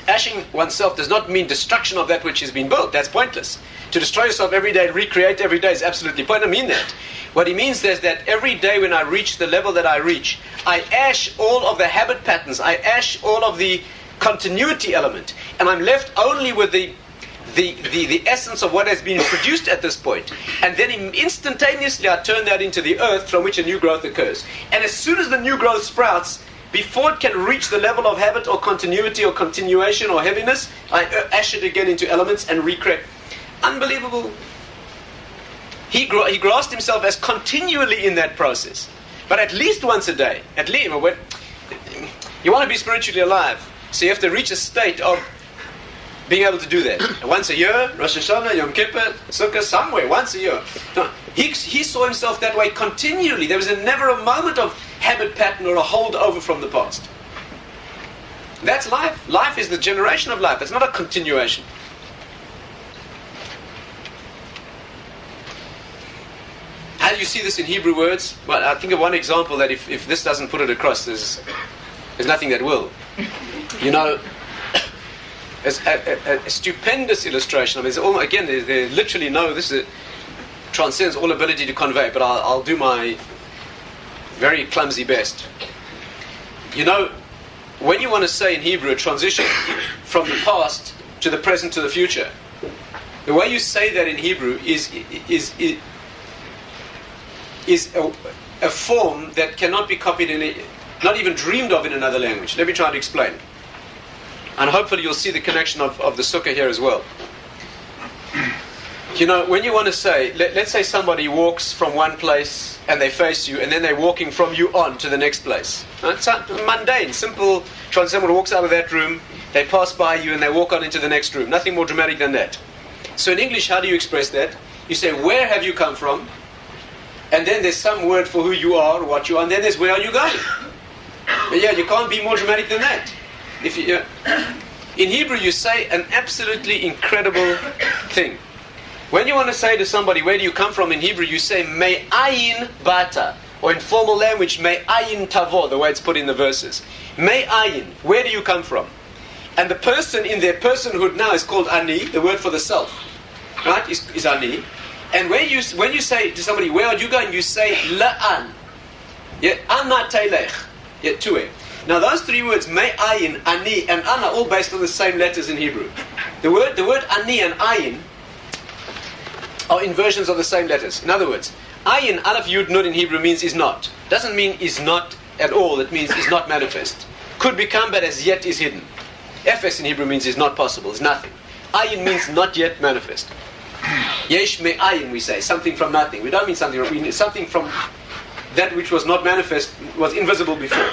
Ashing oneself does not mean destruction of that which has been built. That's pointless. To destroy yourself every day, recreate every day is absolutely pointless. I mean that. What he means is that every day when I reach the level that I reach, I ash all of the habit patterns, I ash all of the continuity element, and I'm left only with the essence of what has been produced at this point. And then instantaneously I turn that into the earth from which a new growth occurs. And as soon as the new growth sprouts, before it can reach the level of habit or continuity or continuation or heaviness, I ash it again into elements and recreate. Unbelievable He grasped himself as continually in that process. But at least once a day, you want to be spiritually alive, so you have to reach a state of being able to do that. Once a year, Rosh Hashanah, Yom Kippur, Sukkot, somewhere, once a year. No, he saw himself that way continually. There was never a moment of habit pattern or a holdover from the past. That's life. Life is the generation of life. It's not a continuation. How do you see this in Hebrew words? Well, I think of one example that if this doesn't put it across, there's nothing that will. You know, as a stupendous illustration of it. There's literally no, transcends all ability to convey, but I'll do my very clumsy best. You know, when you want to say in Hebrew a transition from the past to the present to the future, the way you say that in Hebrew is a form that cannot be copied not even dreamed of in another language. Let me try to explain. And hopefully you'll see the connection of the sukkah here as well. You know, when you want to say, let's say somebody walks from one place and they face you, and then they're walking from you on to the next place. It's mundane, simple. Someone walks out of that room, they pass by you, and they walk on into the next room. Nothing more dramatic than that. So in English, how do you express that? You say, where have you come from? And then there's some word for who you are, what you are, and then there's where are you going? But yeah, you can't be more dramatic than that. In Hebrew, you say an absolutely incredible thing. When you want to say to somebody, where do you come from in Hebrew, you say, me'ayin bata. Or in formal language, me'ayin tavo, the way it's put in the verses. Me'ayin, where do you come from? And the person in their personhood now is called ani, the word for the self. Right, is ani. And when you say to somebody, where are you going, you say, la'an. Yeah, anna teilech. Yeah, tu'e. Now those three words, me'ayin, ani, and ana, all based on the same letters in Hebrew. The word ani and ayin are inversions of the same letters. In other words, ayin, aleph, yud, nun in Hebrew means is not. Doesn't mean is not at all. It means is not manifest. Could become, but as yet is hidden. Efes in Hebrew means is not possible, is nothing. Ayin means not yet manifest. Yesh me'ayin, we say, something from nothing. We don't mean something, we mean something from that which was not manifest, was invisible before.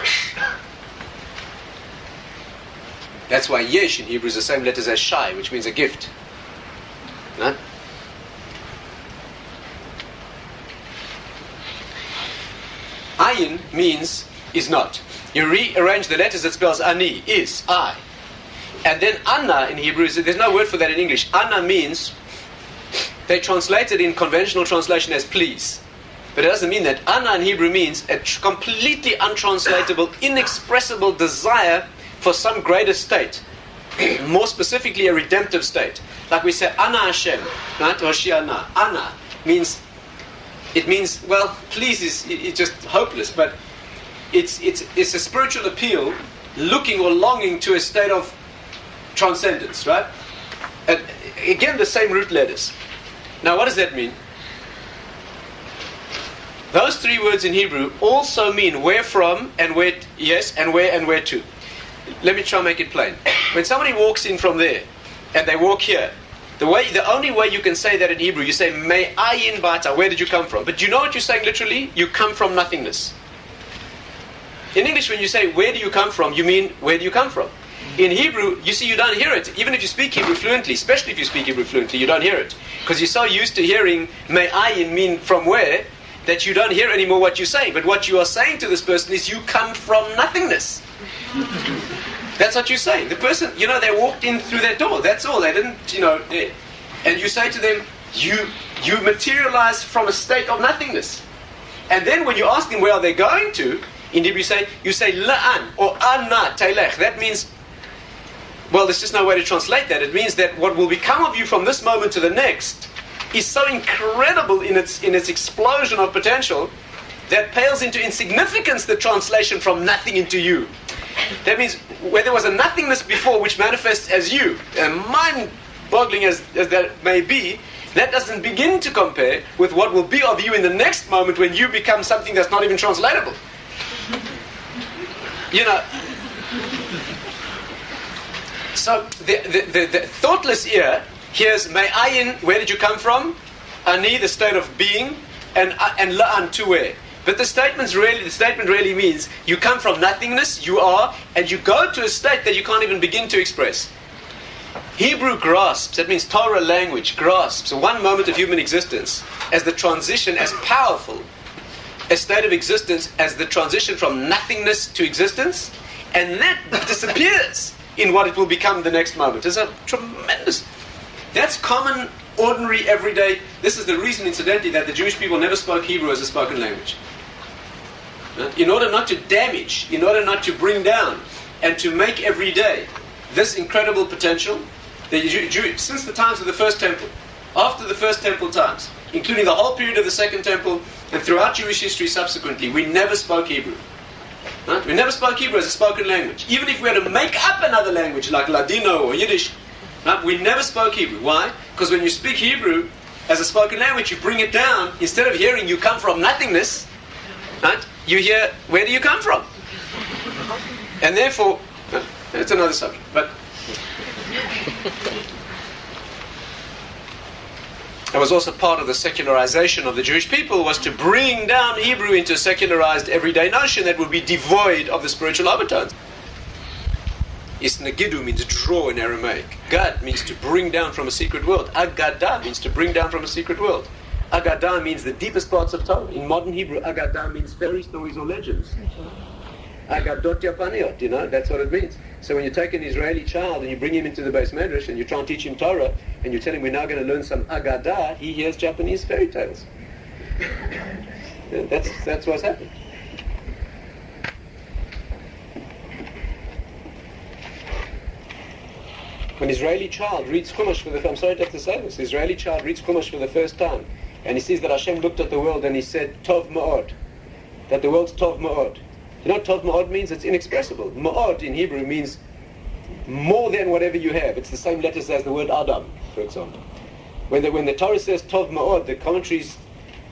That's why yesh in Hebrew is the same letters as shai, which means a gift. Right? Ayin means is not. You rearrange the letters, it spells ani, is, I. And then anna in Hebrew, there's no word for that in English. Anna means, they translate it in conventional translation as please. But it doesn't mean that. Anna in Hebrew means a completely untranslatable, inexpressible desire for some greater state. More specifically, a redemptive state. Like we say, Ana Hashem, right? Hoshiana. Ana means, it means, well, please is just hopeless, but it's a spiritual appeal, looking or longing to a state of transcendence, right? And again, the same root letters. Now, what does that mean? Those three words in Hebrew also mean where from and where, yes, and where to. Let me try and make it plain. When somebody walks in from there and they walk here, the only way you can say that in Hebrew, you say me'ayin bata, where did you come from? But you know what you're saying literally? You come from nothingness. In English, when you say where do you come from, you mean where do you come from? In Hebrew, you see, you don't hear it. Even if you speak Hebrew fluently, especially if you speak Hebrew fluently, you don't hear it. Because you're so used to hearing me'ayin mean from where, that you don't hear anymore what you're saying. But what you are saying to this person is you come from nothingness. That's what you're saying. The person, they walked in through that door. That's all. They didn't, and you say to them, you materialize from a state of nothingness. And then when you ask them where are they going to, in Hebrew you say la'an or anna teilech. That means, well, there's just no way to translate that. It means that what will become of you from this moment to the next is so incredible in its explosion of potential that pales into insignificance the translation from nothing into you. That means where there was a nothingness before which manifests as you, and mind-boggling as that may be, that doesn't begin to compare with what will be of you in the next moment when you become something that's not even translatable. So the thoughtless ear hears me'ayin, where did you come from? Ani, the state of being, and la'an, to where. But the statement really means you come from nothingness, you are, and you go to a state that you can't even begin to express. Hebrew grasps, that means Torah language, grasps one moment of human existence as the transition, as powerful a state of existence as the transition from nothingness to existence, and that disappears in what it will become the next moment. It's a tremendous... That's common, ordinary, everyday... This is the reason, incidentally, that the Jewish people never spoke Hebrew as a spoken language. In order not to damage, in order not to bring down, and to make every day this incredible potential, since the times of the first temple, after the first temple times, including the whole period of the second temple, and throughout Jewish history subsequently, we never spoke Hebrew. Right? We never spoke Hebrew as a spoken language. Even if we had to make up another language like Ladino or Yiddish, right? We never spoke Hebrew. Why? Because when you speak Hebrew as a spoken language, you bring it down. Instead of hearing you come from nothingness, right? You hear, where do you come from? And therefore, it's another subject. But that was also part of the secularization of the Jewish people, was to bring down Hebrew into a secularized everyday notion that would be devoid of the spiritual overtones. Isnagidu means draw in Aramaic. Gad means to bring down from a secret world. Agadah means to bring down from a secret world. Agadah means the deepest parts of Torah. In modern Hebrew, Agadah means fairy stories or legends. Agadot Yapaniot, that's what it means. So when you take an Israeli child and you bring him into the Beis Medrash and you try and teach him Torah and you tell him we're now going to learn some Agadah, he hears Japanese fairy tales. That's what's happened. When an Israeli child reads Chumash I'm sorry to have to say this, the Israeli child reads Chumash for the first time and he sees that Hashem looked at the world and he said, Tov Ma'od, that the world's Tov Ma'od. You know what Tov Ma'od means? It's inexpressible. Ma'od in Hebrew means more than whatever you have. It's the same letters as the word Adam, for example. When the Torah says Tov Ma'od, the commentaries,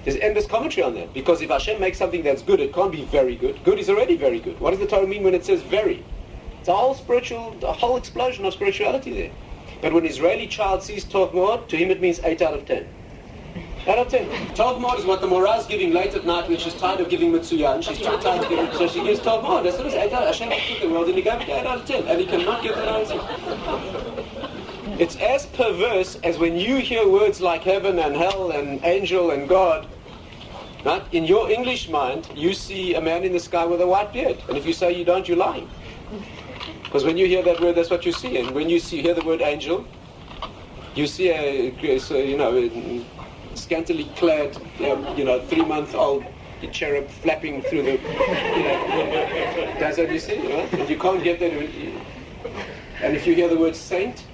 there's endless commentary on that. Because if Hashem makes something that's good, it can't be very good. Good is already very good. What does the Torah mean when it says very? It's a whole explosion of spirituality there. But when an Israeli child sees Tov Ma'od, to him it means 8 out of 10. 8 out of 10. Tov Ma'od is what the Morah is giving late at night when she's tired of giving Mitsuyan. She's too tired of giving, so she gives Tov Ma'od. As soon as 8 out of 10, Hashem took the world and he gave it 8 out of 10. And he cannot give that answer. It's as perverse as when you hear words like heaven and hell and angel and God. Right? In your English mind, you see a man in the sky with a white beard. And if you say you don't, you're lying. Because when you hear that word, that's what you see. And when you hear the word angel, you see a scantily clad, 3-month-old cherub flapping through the... That's what you see, right? And you can't get that... And if you hear the word saint,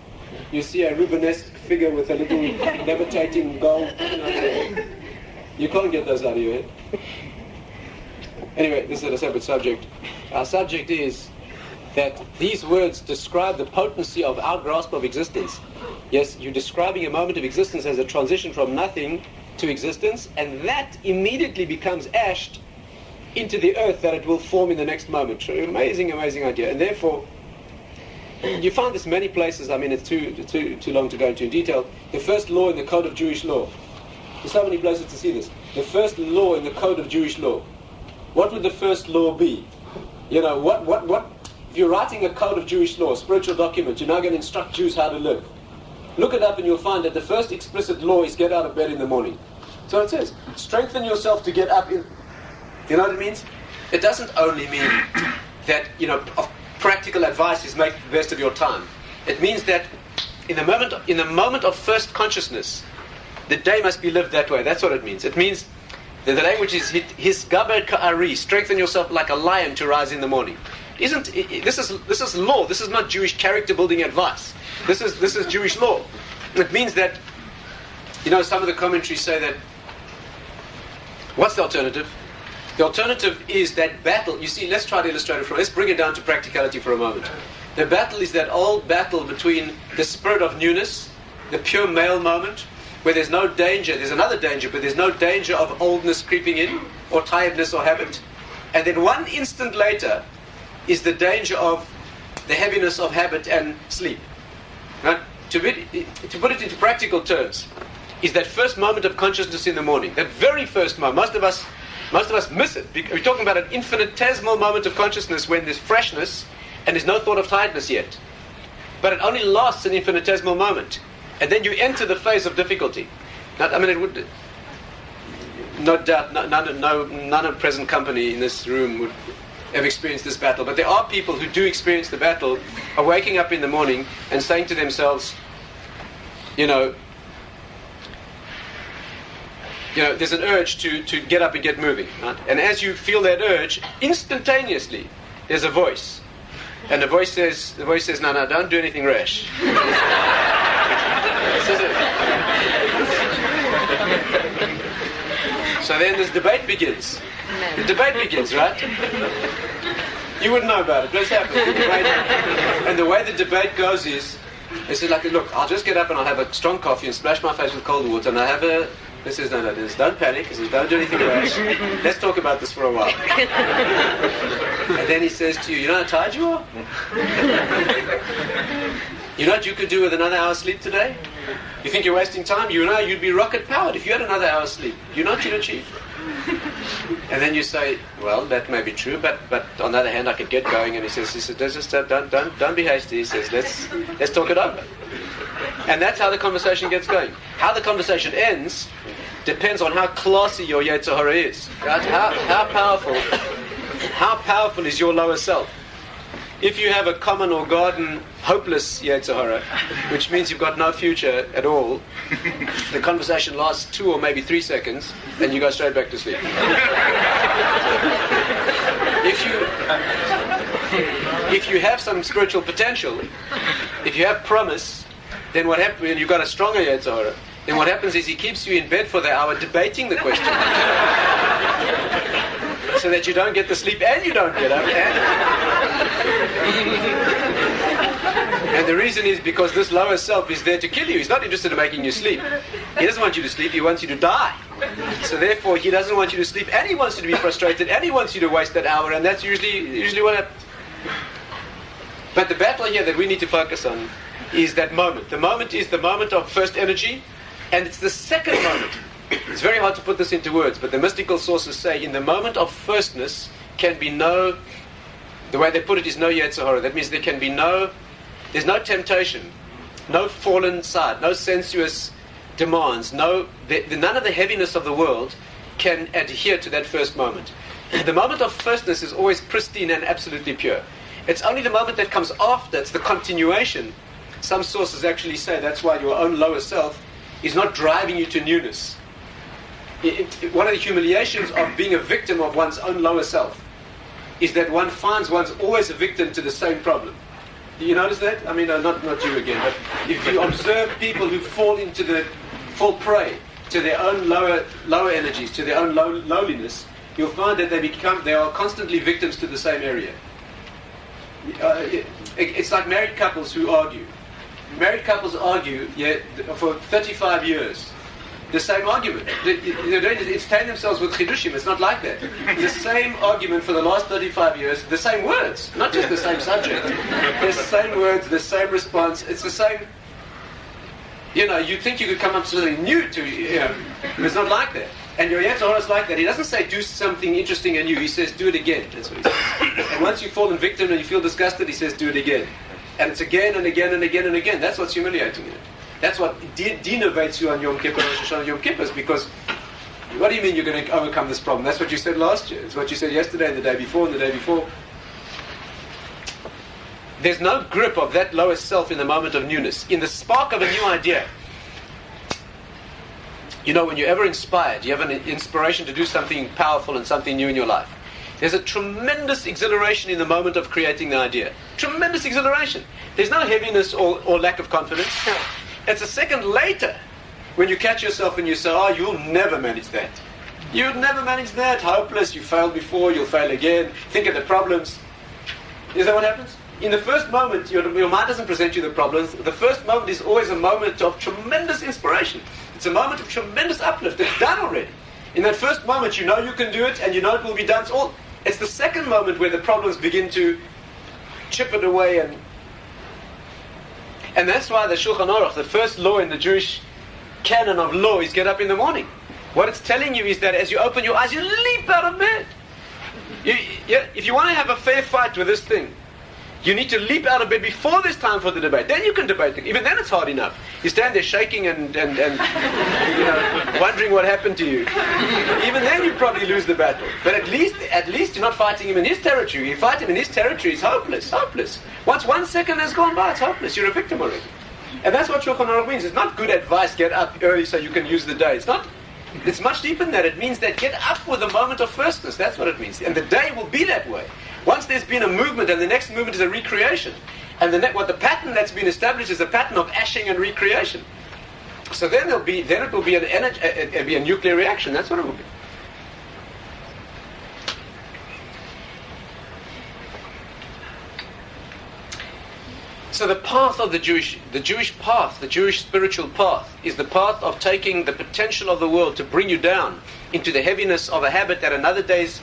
you see a Rubenesque figure with a little levitating gold... You can't get those out of your head. Anyway, this is a separate subject. Our subject is that these words describe the potency of our grasp of existence. Yes, you're describing a moment of existence as a transition from nothing to existence, and that immediately becomes ashed into the earth that it will form in the next moment. Amazing, amazing idea. And therefore, you find this many places. I mean, it's too long to go into in detail. The first law in the Code of Jewish Law. There's so many places to see this. The first law in the Code of Jewish Law. What would the first law be? What? If you're writing a Code of Jewish Law, a spiritual document, you're now going to instruct Jews how to live. Look it up and you'll find that the first explicit law is get out of bed in the morning. So it says, strengthen yourself to get up in... You know what it means? It doesn't only mean that, of practical advice is make the best of your time. It means that in the moment of first consciousness, the day must be lived that way. That's what it means. It means that the language is his gaber ka'ari, strengthen yourself like a lion to rise in the morning. This is law. This is not Jewish character building advice. This is Jewish law. It means that, some of the commentaries say that, what's the alternative? The alternative is that battle. You see, let's try to illustrate it let's bring it down to practicality for a moment. The battle is that old battle between the spirit of newness, the pure male moment, where there's no danger, there's another danger, but there's no danger of oldness creeping in, or tiredness or habit. And then one instant later is the danger of the heaviness of habit and sleep. Right? To put it into practical terms, is that first moment of consciousness in the morning. That very first moment. Most of us miss it. We're talking about an infinitesimal moment of consciousness when there's freshness and there's no thought of tiredness yet. But it only lasts an infinitesimal moment. And then you enter the phase of difficulty. It would... No doubt, none of present company in this room would have experienced this battle. But there are people who do experience the battle of waking up in the morning and saying to themselves, there's an urge to get up and get moving. Right? And as you feel that urge, instantaneously, there's a voice. And the voice says, no, don't do anything rash. So then this debate begins. The debate begins, right? You wouldn't know about it, but it's happening. And the way the debate goes is, they say, look, I'll just get up and I'll have a strong coffee and splash my face with cold water, and I have a... This says, no, don't panic. He says, don't do anything rash. Let's talk about this for a while. And then he says to you, you know how tired you are? You know what you could do with another hour's sleep today? You think you're wasting time? You know you'd be rocket powered if you had another hour's sleep. You know what you'd achieve? And then you say, well, that may be true, but on the other hand, I could get going. And he says, don't be hasty. He says, let's talk it over. And that's how the conversation gets going. How the conversation ends depends on how classy your Yetzer Hara is. Right? How powerful is your lower self? If you have a common or garden hopeless Yetzer Hara, which means you've got no future at all, the conversation lasts 2 or maybe 3 seconds, and you go straight back to sleep. If you have some spiritual potential, if you have promise, then what happens when you've got a stronger Yetzer Hara? Then what happens is he keeps you in bed for the hour debating the question. So that you don't get the sleep and you don't get up. And the reason is because this lower self is there to kill you. He's not interested in making you sleep. He doesn't want you to sleep, he wants you to die. So therefore he doesn't want you to sleep, and he wants you to be frustrated, and he wants you to waste that hour, and that's usually what happens. But the battle here that we need to focus on is that moment. The moment is the moment of first energy, and it's the second moment. It's very hard to put this into words, but the mystical sources say in the moment of firstness can be no, the way they put it is no Yetzer Hara. That means there's no temptation, no fallen side, no sensuous demands, none of the heaviness of the world can adhere to that first moment. The moment of firstness is always pristine and absolutely pure. It's only the moment that comes after, it's the continuation. Some sources actually say that's why your own lower self is not driving you to newness. One of the humiliations of being a victim of one's own lower self is that one finds one's always a victim to the same problem. Do you notice that? I mean, not you again, but if you observe people who fall prey to their own lower energies, to their own lowliness, you'll find that they are constantly victims to the same area. It's like married couples who argue. Married couples argue for 35 years. The same argument. They're doing it, entertain themselves with chidushim. It's not like that. The same argument for the last 35 years, the same words, not just the same subject. The same words, the same response. It's the same. You think you could come up with something new but it's not like that. And your Yetzer Hara is like that. He doesn't say do something interesting and new. He says do it again. That's what he says. And once you fall in victim and you feel disgusted, he says do it again. And it's again and again and again and again. That's what's humiliating in it. That's what denervates you on Yom Kippur, Rosh Hashanah, Yom Kippurs, because what do you mean you're going to overcome this problem? That's what you said last year. It's what you said yesterday and the day before and the day before. There's no grip of that lower self in the moment of newness. In the spark of a new idea. When you're ever inspired, you have an inspiration to do something powerful and something new in your life. There's a tremendous exhilaration in the moment of creating the idea. Tremendous exhilaration. There's no heaviness or lack of confidence. It's a second later when you catch yourself and you say, oh, you'll never manage that. You'll never manage that. Hopeless. You failed before. You'll fail again. Think of the problems. Is that what happens? In the first moment, your mind doesn't present you the problems. The first moment is always a moment of tremendous inspiration. It's a moment of tremendous uplift. It's done already. In that first moment, you know you can do it and you know it will be done. It's the second moment where the problems begin to chip it away. And that's why the Shulchan Aruch, the first law in the Jewish canon of law is get up in the morning. What it's telling you is that as you open your eyes, you leap out of bed. If you want to have a fair fight with this thing, you need to leap out of bed before there's time for the debate. Then you can debate. Even then it's hard enough. You stand there shaking and wondering what happened to you. Even then you probably lose the battle. But at least you're not fighting him in his territory. You fight him in his territory, it's hopeless. Once 1 second has gone by, it's hopeless. You're a victim already. And that's what Shulchan Aruch means. It's not good advice, get up early so you can use the day. It's not. It's much deeper than that. It means that get up with a moment of firstness. That's what it means. And the day will be that way. Once there's been a movement, and the next movement is a recreation. And what the pattern that's been established is a pattern of ashing and recreation. So then it will be a nuclear reaction. That's what it will be. So the path of the Jewish path, the Jewish spiritual path, is the path of taking the potential of the world to bring you down into the heaviness of a habit that another day's,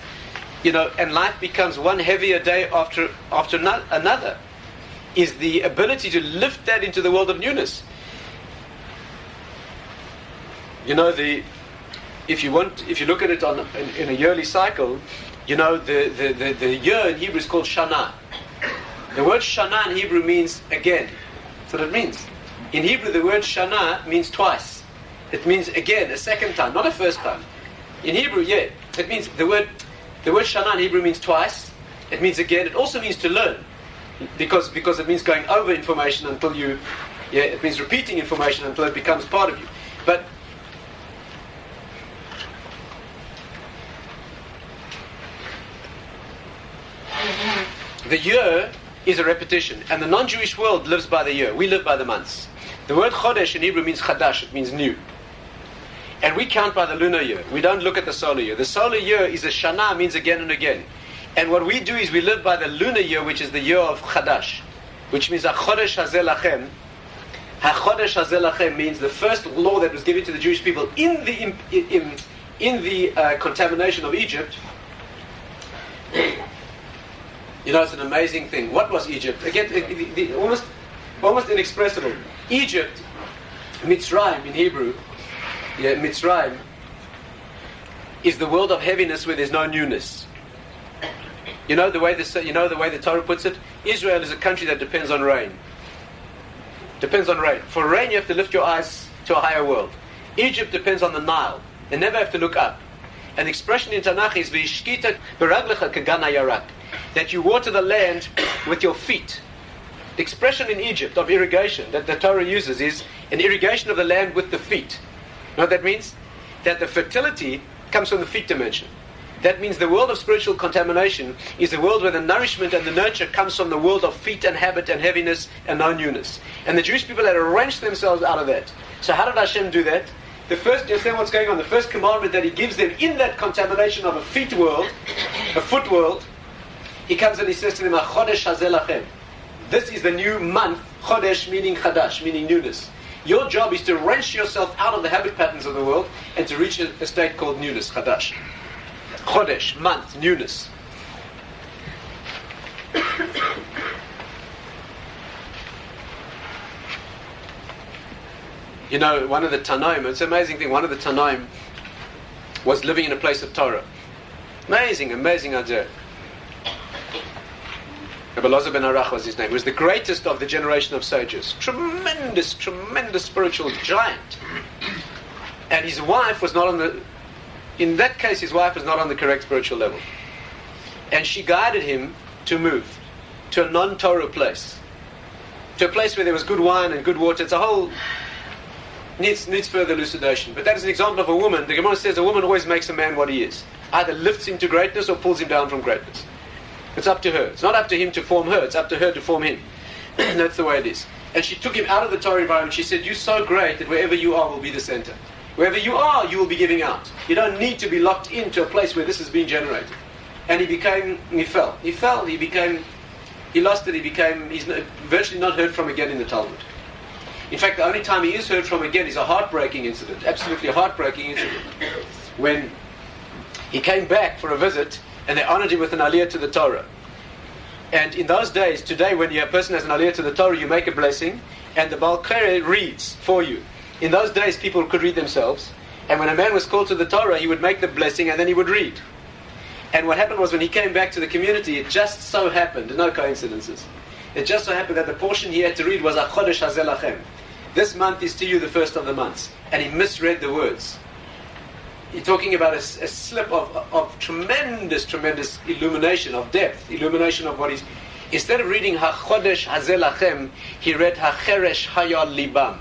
and life becomes one heavier day after another, is the ability to lift that into the world of newness. If you look at it in a yearly cycle, the year in Hebrew is called Shana. The word Shana in Hebrew means again. That's what it means. In Hebrew, the word Shana means twice. It means again, a second time, not a first time. In Hebrew, it means the word Shana in Hebrew means twice. It means again. It also means to learn, because it means going over information until it means repeating information until it becomes part of you. But the year is a repetition, and the non-Jewish world lives by the year. We live by the months. The word Chodesh in Hebrew means Chadash, it means new. And we count by the lunar year. We don't look at the solar year. The solar year is a Shana, means again and again. And what we do is we live by the lunar year, which is the year of Chadash, which means HaChodesh Hazeh Lachem. HaChodesh Hazeh Lachem means the first law that was given to the Jewish people in the contamination of Egypt. It's an amazing thing. What was Egypt? Again, almost inexpressible. Egypt, Mitzrayim in Hebrew, Mitzrayim, is the world of heaviness where there's no newness. The way the Torah puts it, Israel is a country that depends on rain. Depends on rain. For rain, you have to lift your eyes to a higher world. Egypt depends on the Nile. They never have to look up. And the expression in Tanakh is V'ishkita beraglecha kagana yarak, that you water the land with your feet. The expression in Egypt of irrigation that the Torah uses is an irrigation of the land with the feet. You know what that means? That the fertility comes from the feet dimension. That means the world of spiritual contamination is a world where the nourishment and the nurture comes from the world of feet and habit and heaviness and no newness. And the Jewish people had wrenched themselves out of that. So how did Hashem do that? You understand what's going on? The first commandment that He gives them in that contamination of a feet world, a foot world, He comes and He says to them, "Chodesh hazeh lachem." This is the new month. Chodesh meaning chadash, meaning newness. Your job is to wrench yourself out of the habit patterns of the world and to reach a state called newness, chadash. Chodesh, month, newness. One of the Tanaim, it's an amazing thing, one of the Tanaim was living in a place of Torah. Amazing idea. Rabbi Elazar ben Arach was his name. He was the greatest of the generation of sages. Tremendous spiritual giant. And his wife was not in that case, his wife was not on the correct spiritual level. And she guided him to move to a non-Torah place. To a place where there was good wine and good water. It's a whole... Needs further elucidation. But that is an example of a woman. The Gemara says a woman always makes a man what he is. Either lifts him to greatness or pulls him down from greatness. It's up to her. It's not up to him to form her. It's up to her to form him. That's the way it is. And she took him out of the Torah environment. She said, "You're so great that wherever you are will be the center. Wherever you are, you will be giving out. You don't need to be locked into a place where this is being generated." And he fell. He lost it. He's virtually not heard from again in the Talmud. In fact, the only time he is heard from again is a heartbreaking incident, absolutely a heartbreaking incident, when he came back for a visit and they honored him with an aliyah to the Torah. And in those days, today, when a person has an aliyah to the Torah, you make a blessing and the Baal Kere reads for you. In those days, people could read themselves. And when a man was called to the Torah, he would make the blessing and then he would read. And what happened was when he came back to the community, it just so happened, no coincidences, it just so happened that the portion he had to read was Chodesh Hazeh Lachem. This month is to you the first of the months. And he misread the words. You're talking about a slip of tremendous illumination, of depth, illumination of what is. Instead of reading HaChodesh Hazeh Lachem, he read HaCheresh Hayal Libam.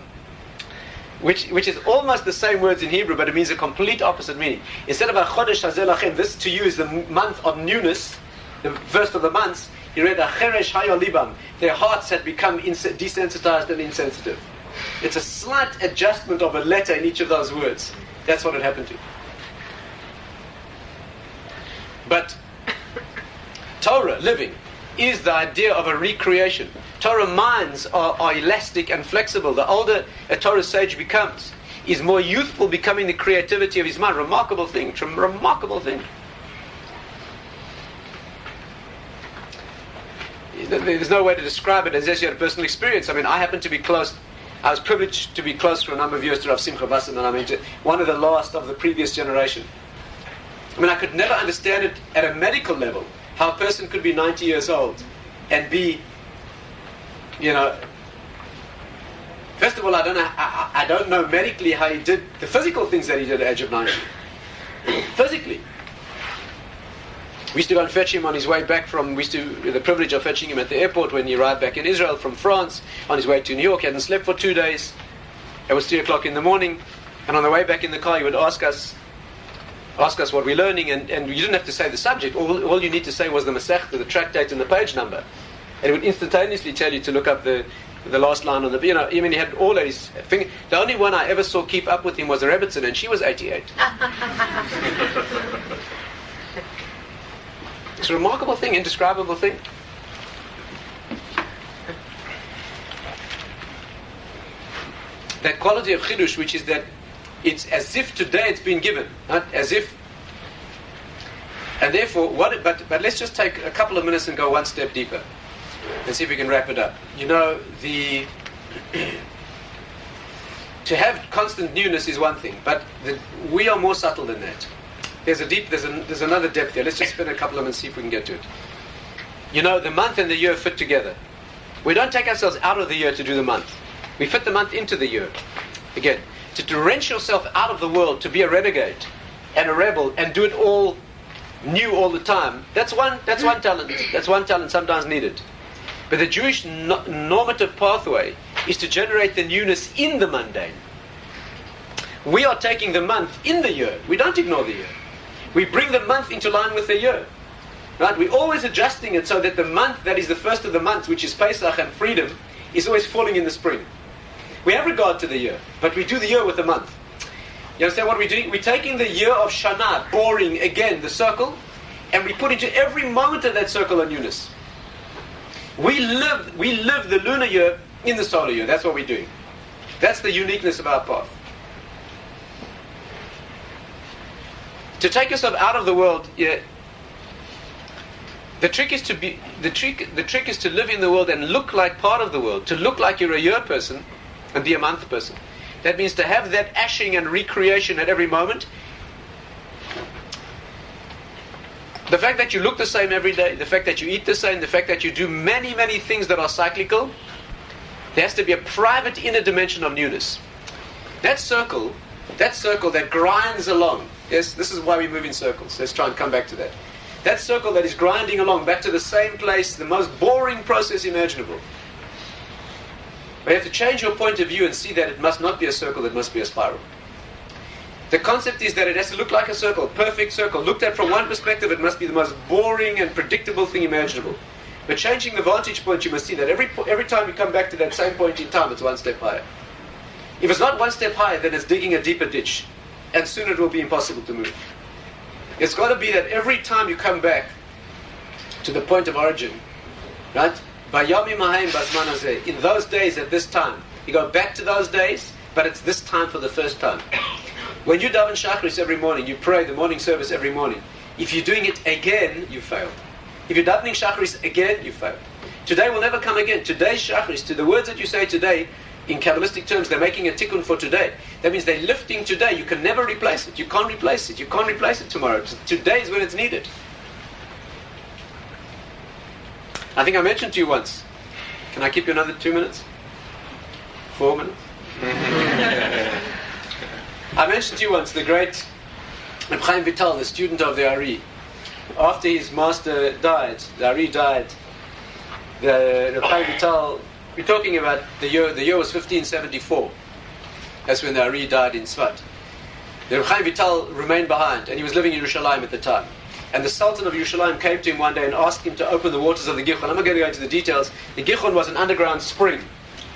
Which is almost the same words in Hebrew, but it means a complete opposite meaning. Instead of HaChodesh Hazeh Lachem, this to you is the month of newness, the first of the months, he read HaCheresh Hayal Libam. Their hearts had become desensitized and insensitive. It's a slight adjustment of a letter in each of those words. That's what had happened to. But Torah, living, is the idea of a recreation. Torah minds are elastic and flexible. The older a Torah sage becomes, is more youthful, becoming the creativity of his mind. Remarkable thing, remarkable thing. There's no way to describe it as you had a personal experience. I mean, I happened to be close. I was privileged to be close for a number of years to Rav Simcha Wasserman, and I mean, one of the last of the previous generation. I mean, I could never understand it at a medical level, how a person could be 90 years old and be, first of all, I don't know medically how he did the physical things that he did at the age of 90. Physically. We used to go and fetch him on his way back we used to the privilege of fetching him at the airport when he arrived back in Israel from France, on his way to New York. He hadn't slept for 2 days. It was 3 o'clock in the morning, and on the way back in the car, he would ask us what we're learning, and you didn't have to say the subject. All you need to say was the masech, the tractate, and the page number. And it would instantaneously tell you to look up the last line on the, I mean, he had all of his finger. The only one I ever saw keep up with him was a Rebbitzin, and she was 88. It's a remarkable thing, indescribable thing. That quality of chidush, which is that it's as if today it's been given, right? As if. And therefore, but let's just take a couple of minutes and go one step deeper and see if we can wrap it up. To have constant newness is one thing, but we are more subtle than that. There's another depth here. Let's just spend a couple of minutes and see if we can get to it. The month and the year fit together. We don't take ourselves out of the year to do the month. We fit the month into the year. Again, to wrench yourself out of the world, to be a renegade and a rebel and do it all new all the time, that's one talent. That's one talent sometimes needed. But the Jewish normative pathway is to generate the newness in the mundane. We are taking the month in the year. We don't ignore the year. We bring the month into line with the year. Right? We're always adjusting it so that the month that is the first of the months, which is Pesach and freedom, is always falling in the spring. We have regard to the year, but we do the year with the month. You understand what we're doing? We're taking the year of Shana, boring again, the circle, and we put into every moment of that circle a newness. We live the lunar year in the solar year. That's what we're doing. That's the uniqueness of our path. To take yourself out of the world, the trick is to live in the world and look like part of the world, to look like you're a year person and be a month person. That means to have that ashing and recreation at every moment. The fact that you look the same every day, the fact that you eat the same, the fact that you do many, many things that are cyclical, there has to be a private inner dimension of newness. That circle that grinds along. Yes, this is why we move in circles. Let's try and come back to that. That circle that is grinding along back to the same place, the most boring process imaginable. But you have to change your point of view and see that it must not be a circle, it must be a spiral. The concept is that it has to look like a circle, perfect circle. Looked at from one perspective, it must be the most boring and predictable thing imaginable. But changing the vantage point, you must see that every time you come back to that same point in time, it's one step higher. If it's not one step higher, then it's digging a deeper ditch. And soon it will be impossible to move. It's got to be that every time you come back to the point of origin, right? In those days at this time, you go back to those days, but it's this time for the first time. When you daven Shachris every morning, you pray the morning service every morning. If you're doing it again, you failed. If you're davening Shachris again, you failed. Today will never come again. Today's Shachris, to the words that you say today, in Kabbalistic terms, they're making a tikkun for today. That means they're lifting today. You can never replace it. You can't replace it. You can't replace it tomorrow. Today is when it's needed. I think I mentioned to you once. Can I keep you another 2 minutes? 4 minutes? I mentioned to you once the great Chaim Vital, the student of the Ari. After his master died, the Ari died, the Chaim Vital, we're talking about the year was 1574. That's when the Ari died in Tzfat. The Chaim Vital remained behind, and he was living in Yerushalayim at the time. And the Sultan of Yerushalayim came to him one day and asked him to open the waters of the Gichon. I'm not going to go into the details. The Gichon was an underground spring.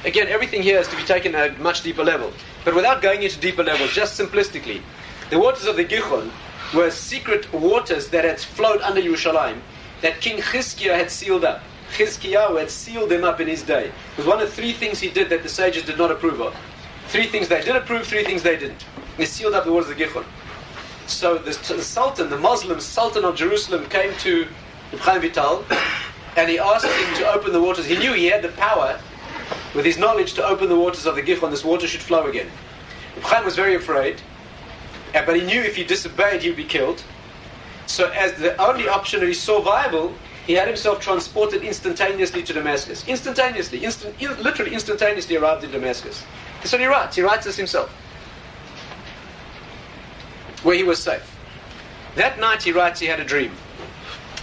Again, everything here is to be taken at a much deeper level. But without going into deeper levels, just simplistically, the waters of the Gichon were secret waters that had flowed under Yerushalayim that King Chizkiah had sealed up. Chizkiah had sealed them up in his day. It was one of 3 things he did that the sages did not approve of. 3 things they did approve, 3 things they didn't. He sealed up the waters of the Gichon. So the Sultan, the Muslim Sultan of Jerusalem, came to Chaim Vital and he asked him to open the waters. He knew he had the power, with his knowledge, to open the waters of the Gichon. This water should flow again. Chaim was very afraid, but he knew if he disobeyed, he would be killed. So as the only option that he saw viable, he had himself transported instantaneously to Damascus. Literally instantaneously arrived in Damascus. That's what he writes. He writes this himself. Where he was safe. That night, he writes, he had a dream.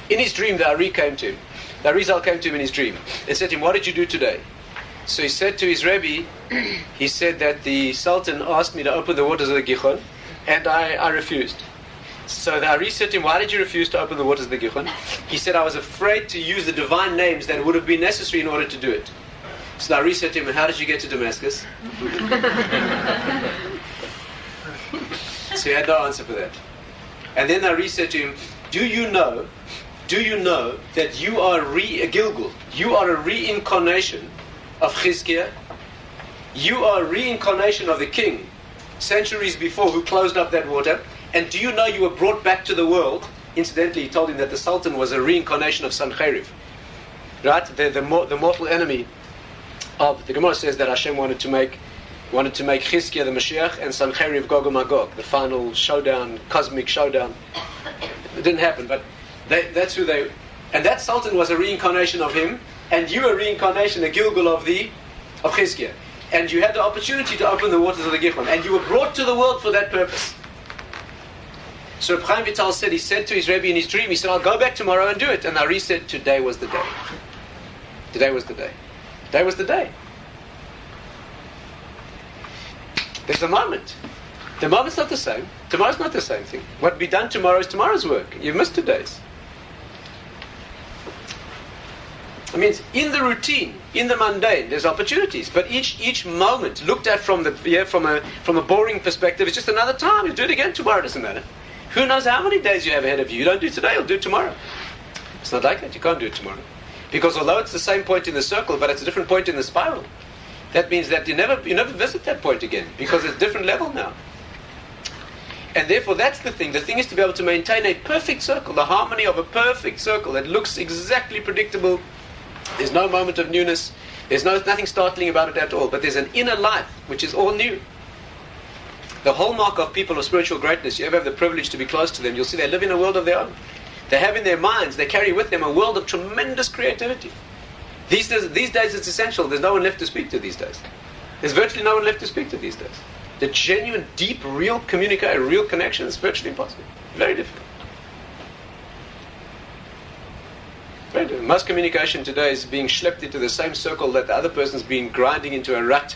In his dream, the Ari came to him. The Arizal came to him in his dream. They said to him, what did you do today? So he said to his Rebbe, he said that the Sultan asked me to open the waters of the Gichon, and I refused. So the Ari said to him, why did you refuse to open the waters of the Gichon? He said, I was afraid to use the divine names that would have been necessary in order to do it. So the Ari said to him, how did you get to Damascus? So he had no answer for that. And then the Ari said to him, do you know that you are a Gilgul? You are a reincarnation of Chizkiah. You are a reincarnation of the king centuries before who closed up that water. And do you know you were brought back to the world? Incidentally, he told him that the Sultan was a reincarnation of Sancheriv. Right? The mortal enemy of the Gemara says that Hashem wanted to make Chizkiah the Mashiach and Sancheriv Gog and Magog, the final showdown, cosmic showdown. It didn't happen, but that's who they. And that Sultan was a reincarnation of him, and you a reincarnation, a Gilgul of Chizkiah. And you had the opportunity to open the waters of the Gichon, and you were brought to the world for that purpose. So Chaim Vital said, he said to his Rebbe in his dream, he said, I'll go back tomorrow and do it. And Ari said, today was the day. Today was the day. Today was the day. There's a moment. The moment's not the same. Tomorrow's not the same thing. What will be done tomorrow is tomorrow's work. You've missed today's. I mean, in the routine, in the mundane, there's opportunities. But each moment, looked at from a boring perspective, is just another time. You'll do it again tomorrow. Doesn't matter. Who knows how many days you have ahead of you? You don't do it today, you'll do it tomorrow. It's not like that. You can't do it tomorrow. Because although it's the same point in the circle, but it's a different point in the spiral. That means that you never visit that point again, because it's a different level now. And therefore, that's the thing. The thing is to be able to maintain a perfect circle, the harmony of a perfect circle that looks exactly predictable. There's no moment of newness. There's nothing startling about it at all. But there's an inner life which is all new. The hallmark of people of spiritual greatness, you ever have the privilege to be close to them, you'll see they live in a world of their own. They have in their minds, they carry with them a world of tremendous creativity. These days it's essential. There's no one left to speak to these days. There's virtually no one left to speak to these days. The genuine, deep, real communication, real connection is virtually impossible. Very difficult. Very difficult. Most communication today is being schlepped into the same circle that the other person's been grinding into a rut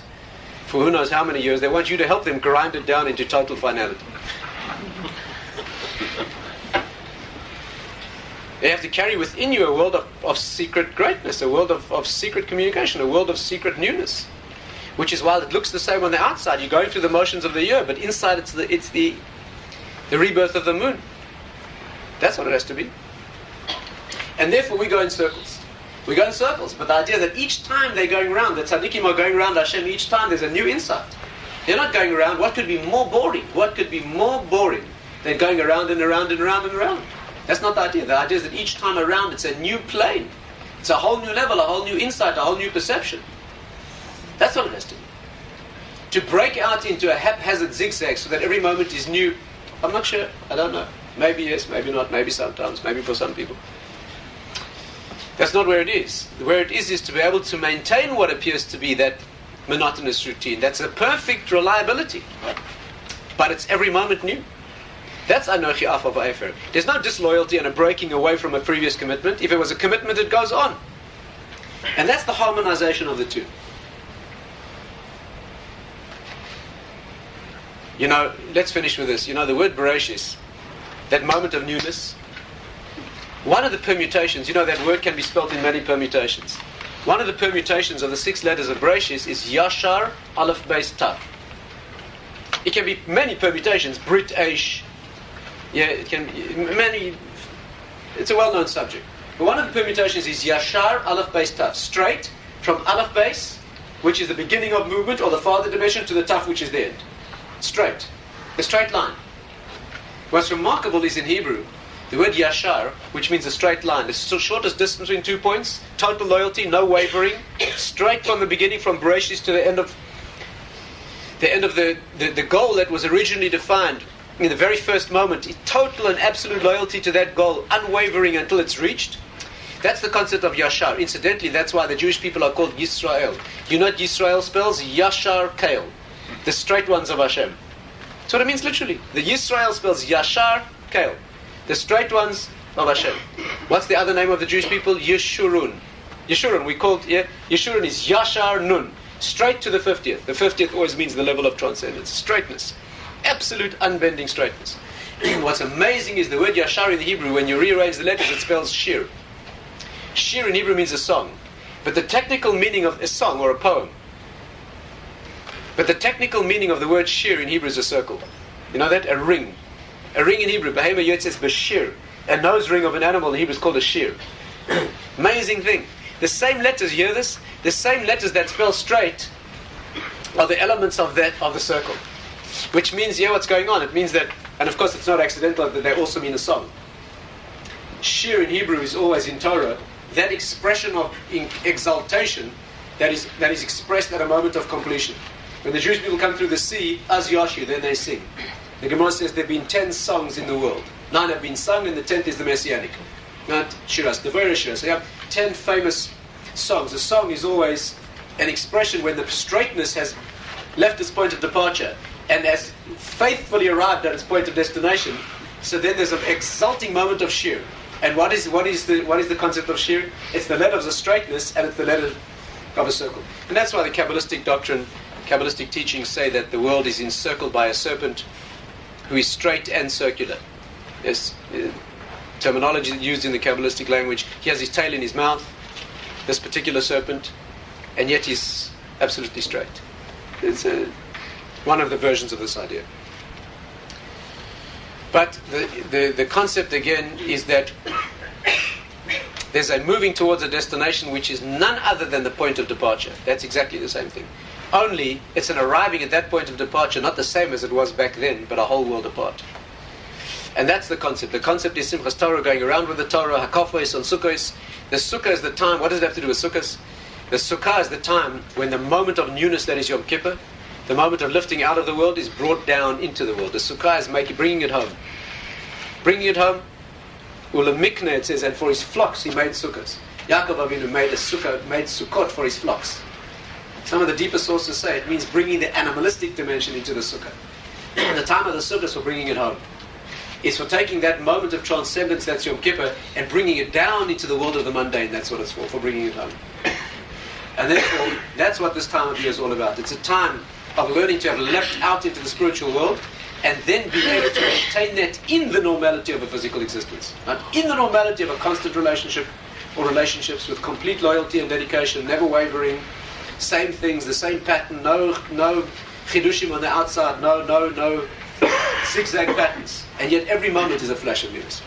for who knows how many years. They want you to help them grind it down into total finality. They have to carry within you a world of secret greatness, a world of secret communication, a world of secret newness. Which is, while it looks the same on the outside, you're going through the motions of the year, but inside it's the rebirth of the moon. That's what it has to be. And therefore we go in circles. We go in circles, but the idea that each time they're going around, the tzaddikim are going around Hashem, each time there's a new insight. They're not going around. What could be more boring? What could be more boring than going around and around and around and around? That's not the idea. The idea is that each time around it's a new plane. It's a whole new level, a whole new insight, a whole new perception. That's what it has to be. to break out into a haphazard zigzag so that every moment is new, I'm not sure. I don't know. Maybe yes, maybe not, maybe sometimes, maybe for some people. That's not where it is. Where it is to be able to maintain what appears to be that monotonous routine. That's a perfect reliability. But it's every moment new. That's Anochi Afa Va'efer. There's no disloyalty and a breaking away from a previous commitment. If it was a commitment, it goes on. And that's the harmonization of the two. Let's finish with this. The word Bereshis, that moment of newness, one of the permutations, that word can be spelled in many permutations. One of the permutations of the 6 letters of Bereshis is Yashar, Aleph, Beis, Tav. It can be many permutations, Brit, Aish. Yeah, it can be many. It's a well-known subject. But one of the permutations is Yashar, Aleph, Beis, Tav. Straight from Aleph, Beis, which is the beginning of movement, or the farther dimension, to the Tav, which is the end. Straight. A straight line. What's remarkable is in Hebrew, the word Yashar, which means a straight line, the shortest distance between 2 points, total loyalty, no wavering, straight from the beginning, from Bereshis to the end of the goal that was originally defined in the very first moment, total and absolute loyalty to that goal, unwavering until it's reached. That's the concept of Yashar. Incidentally, that's why the Jewish people are called Yisrael. You know what Yisrael spells? Yashar Kael. The straight ones of Hashem. That's what it means literally. The Yisrael spells Yashar Kael. The straight ones of Hashem. What's the other name of the Jewish people? Yeshurun. Yeshurun, Yeshurun is Yashar Nun. Straight to the 50th. The 50th always means the level of transcendence. Straightness. Absolute unbending straightness. What's amazing is the word Yashar in the Hebrew, when you rearrange the letters, it spells Shir. Shir in Hebrew means a song. But the technical meaning of a song or a poem. But the technical meaning of the word Shir in Hebrew is a circle. You know that? A ring. A ring in Hebrew, Behema Yot says Bashir. A nose ring of an animal in Hebrew is called a shir. Amazing thing. The same letters, you hear this? The same letters that spell straight are the elements of the circle. Which means, what's going on? It means that, and of course it's not accidental that they also mean a song. Shir in Hebrew is always in Torah, that expression of exaltation that is expressed at a moment of completion. When the Jewish people come through the sea, as Yashu, then they sing. The Gemara says there have been 10 songs in the world. 9 have been sung, and the 10th is the Messianic. Not Shiras, the very Shiras. So you have 10 famous songs. A song is always an expression when the straightness has left its point of departure and has faithfully arrived at its point of destination. So then there's an exulting moment of shir. And what is the concept of shir? It's the letter of the straightness, and it's the letter of a circle. And that's why the Kabbalistic doctrine, Kabbalistic teachings say that the world is encircled by a serpent who is straight and circular. Yes, terminology used in the Kabbalistic language. He has his tail in his mouth, this particular serpent, and yet he's absolutely straight. It's one of the versions of this idea. But the concept again is that there's a moving towards a destination which is none other than the point of departure. That's exactly the same thing. Only it's an arriving at that point of departure, not the same as it was back then, but a whole world apart. And that's the concept. The concept is Simchas Torah, going around with the Torah, Hakafos on Sukkos. The Sukkah is the time. What does it have to do with Sukkos? The Sukkah is the time when the moment of newness, that is Yom Kippur, the moment of lifting out of the world, is brought down into the world. The Sukkah is bringing it home. Bringing it home. Ulamikne, it says, and for his flocks he made Sukkahs. Yaakov Avinu made Sukkot for his flocks. Some of the deeper sources say it means bringing the animalistic dimension into the Sukkah. The time of the Sukkahs for bringing it home is for taking that moment of transcendence, that's Yom Kippur, and bringing it down into the world of the mundane. That's what it's for bringing it home. And therefore, that's what this time of year is all about. It's a time of learning to have leapt out into the spiritual world and then being able to maintain that in the normality of a physical existence. Right? In the normality of a constant relationship or relationships with complete loyalty and dedication, never wavering, same things, the same pattern, no chidushim on the outside, no zigzag patterns. And yet every moment is a flash of newness.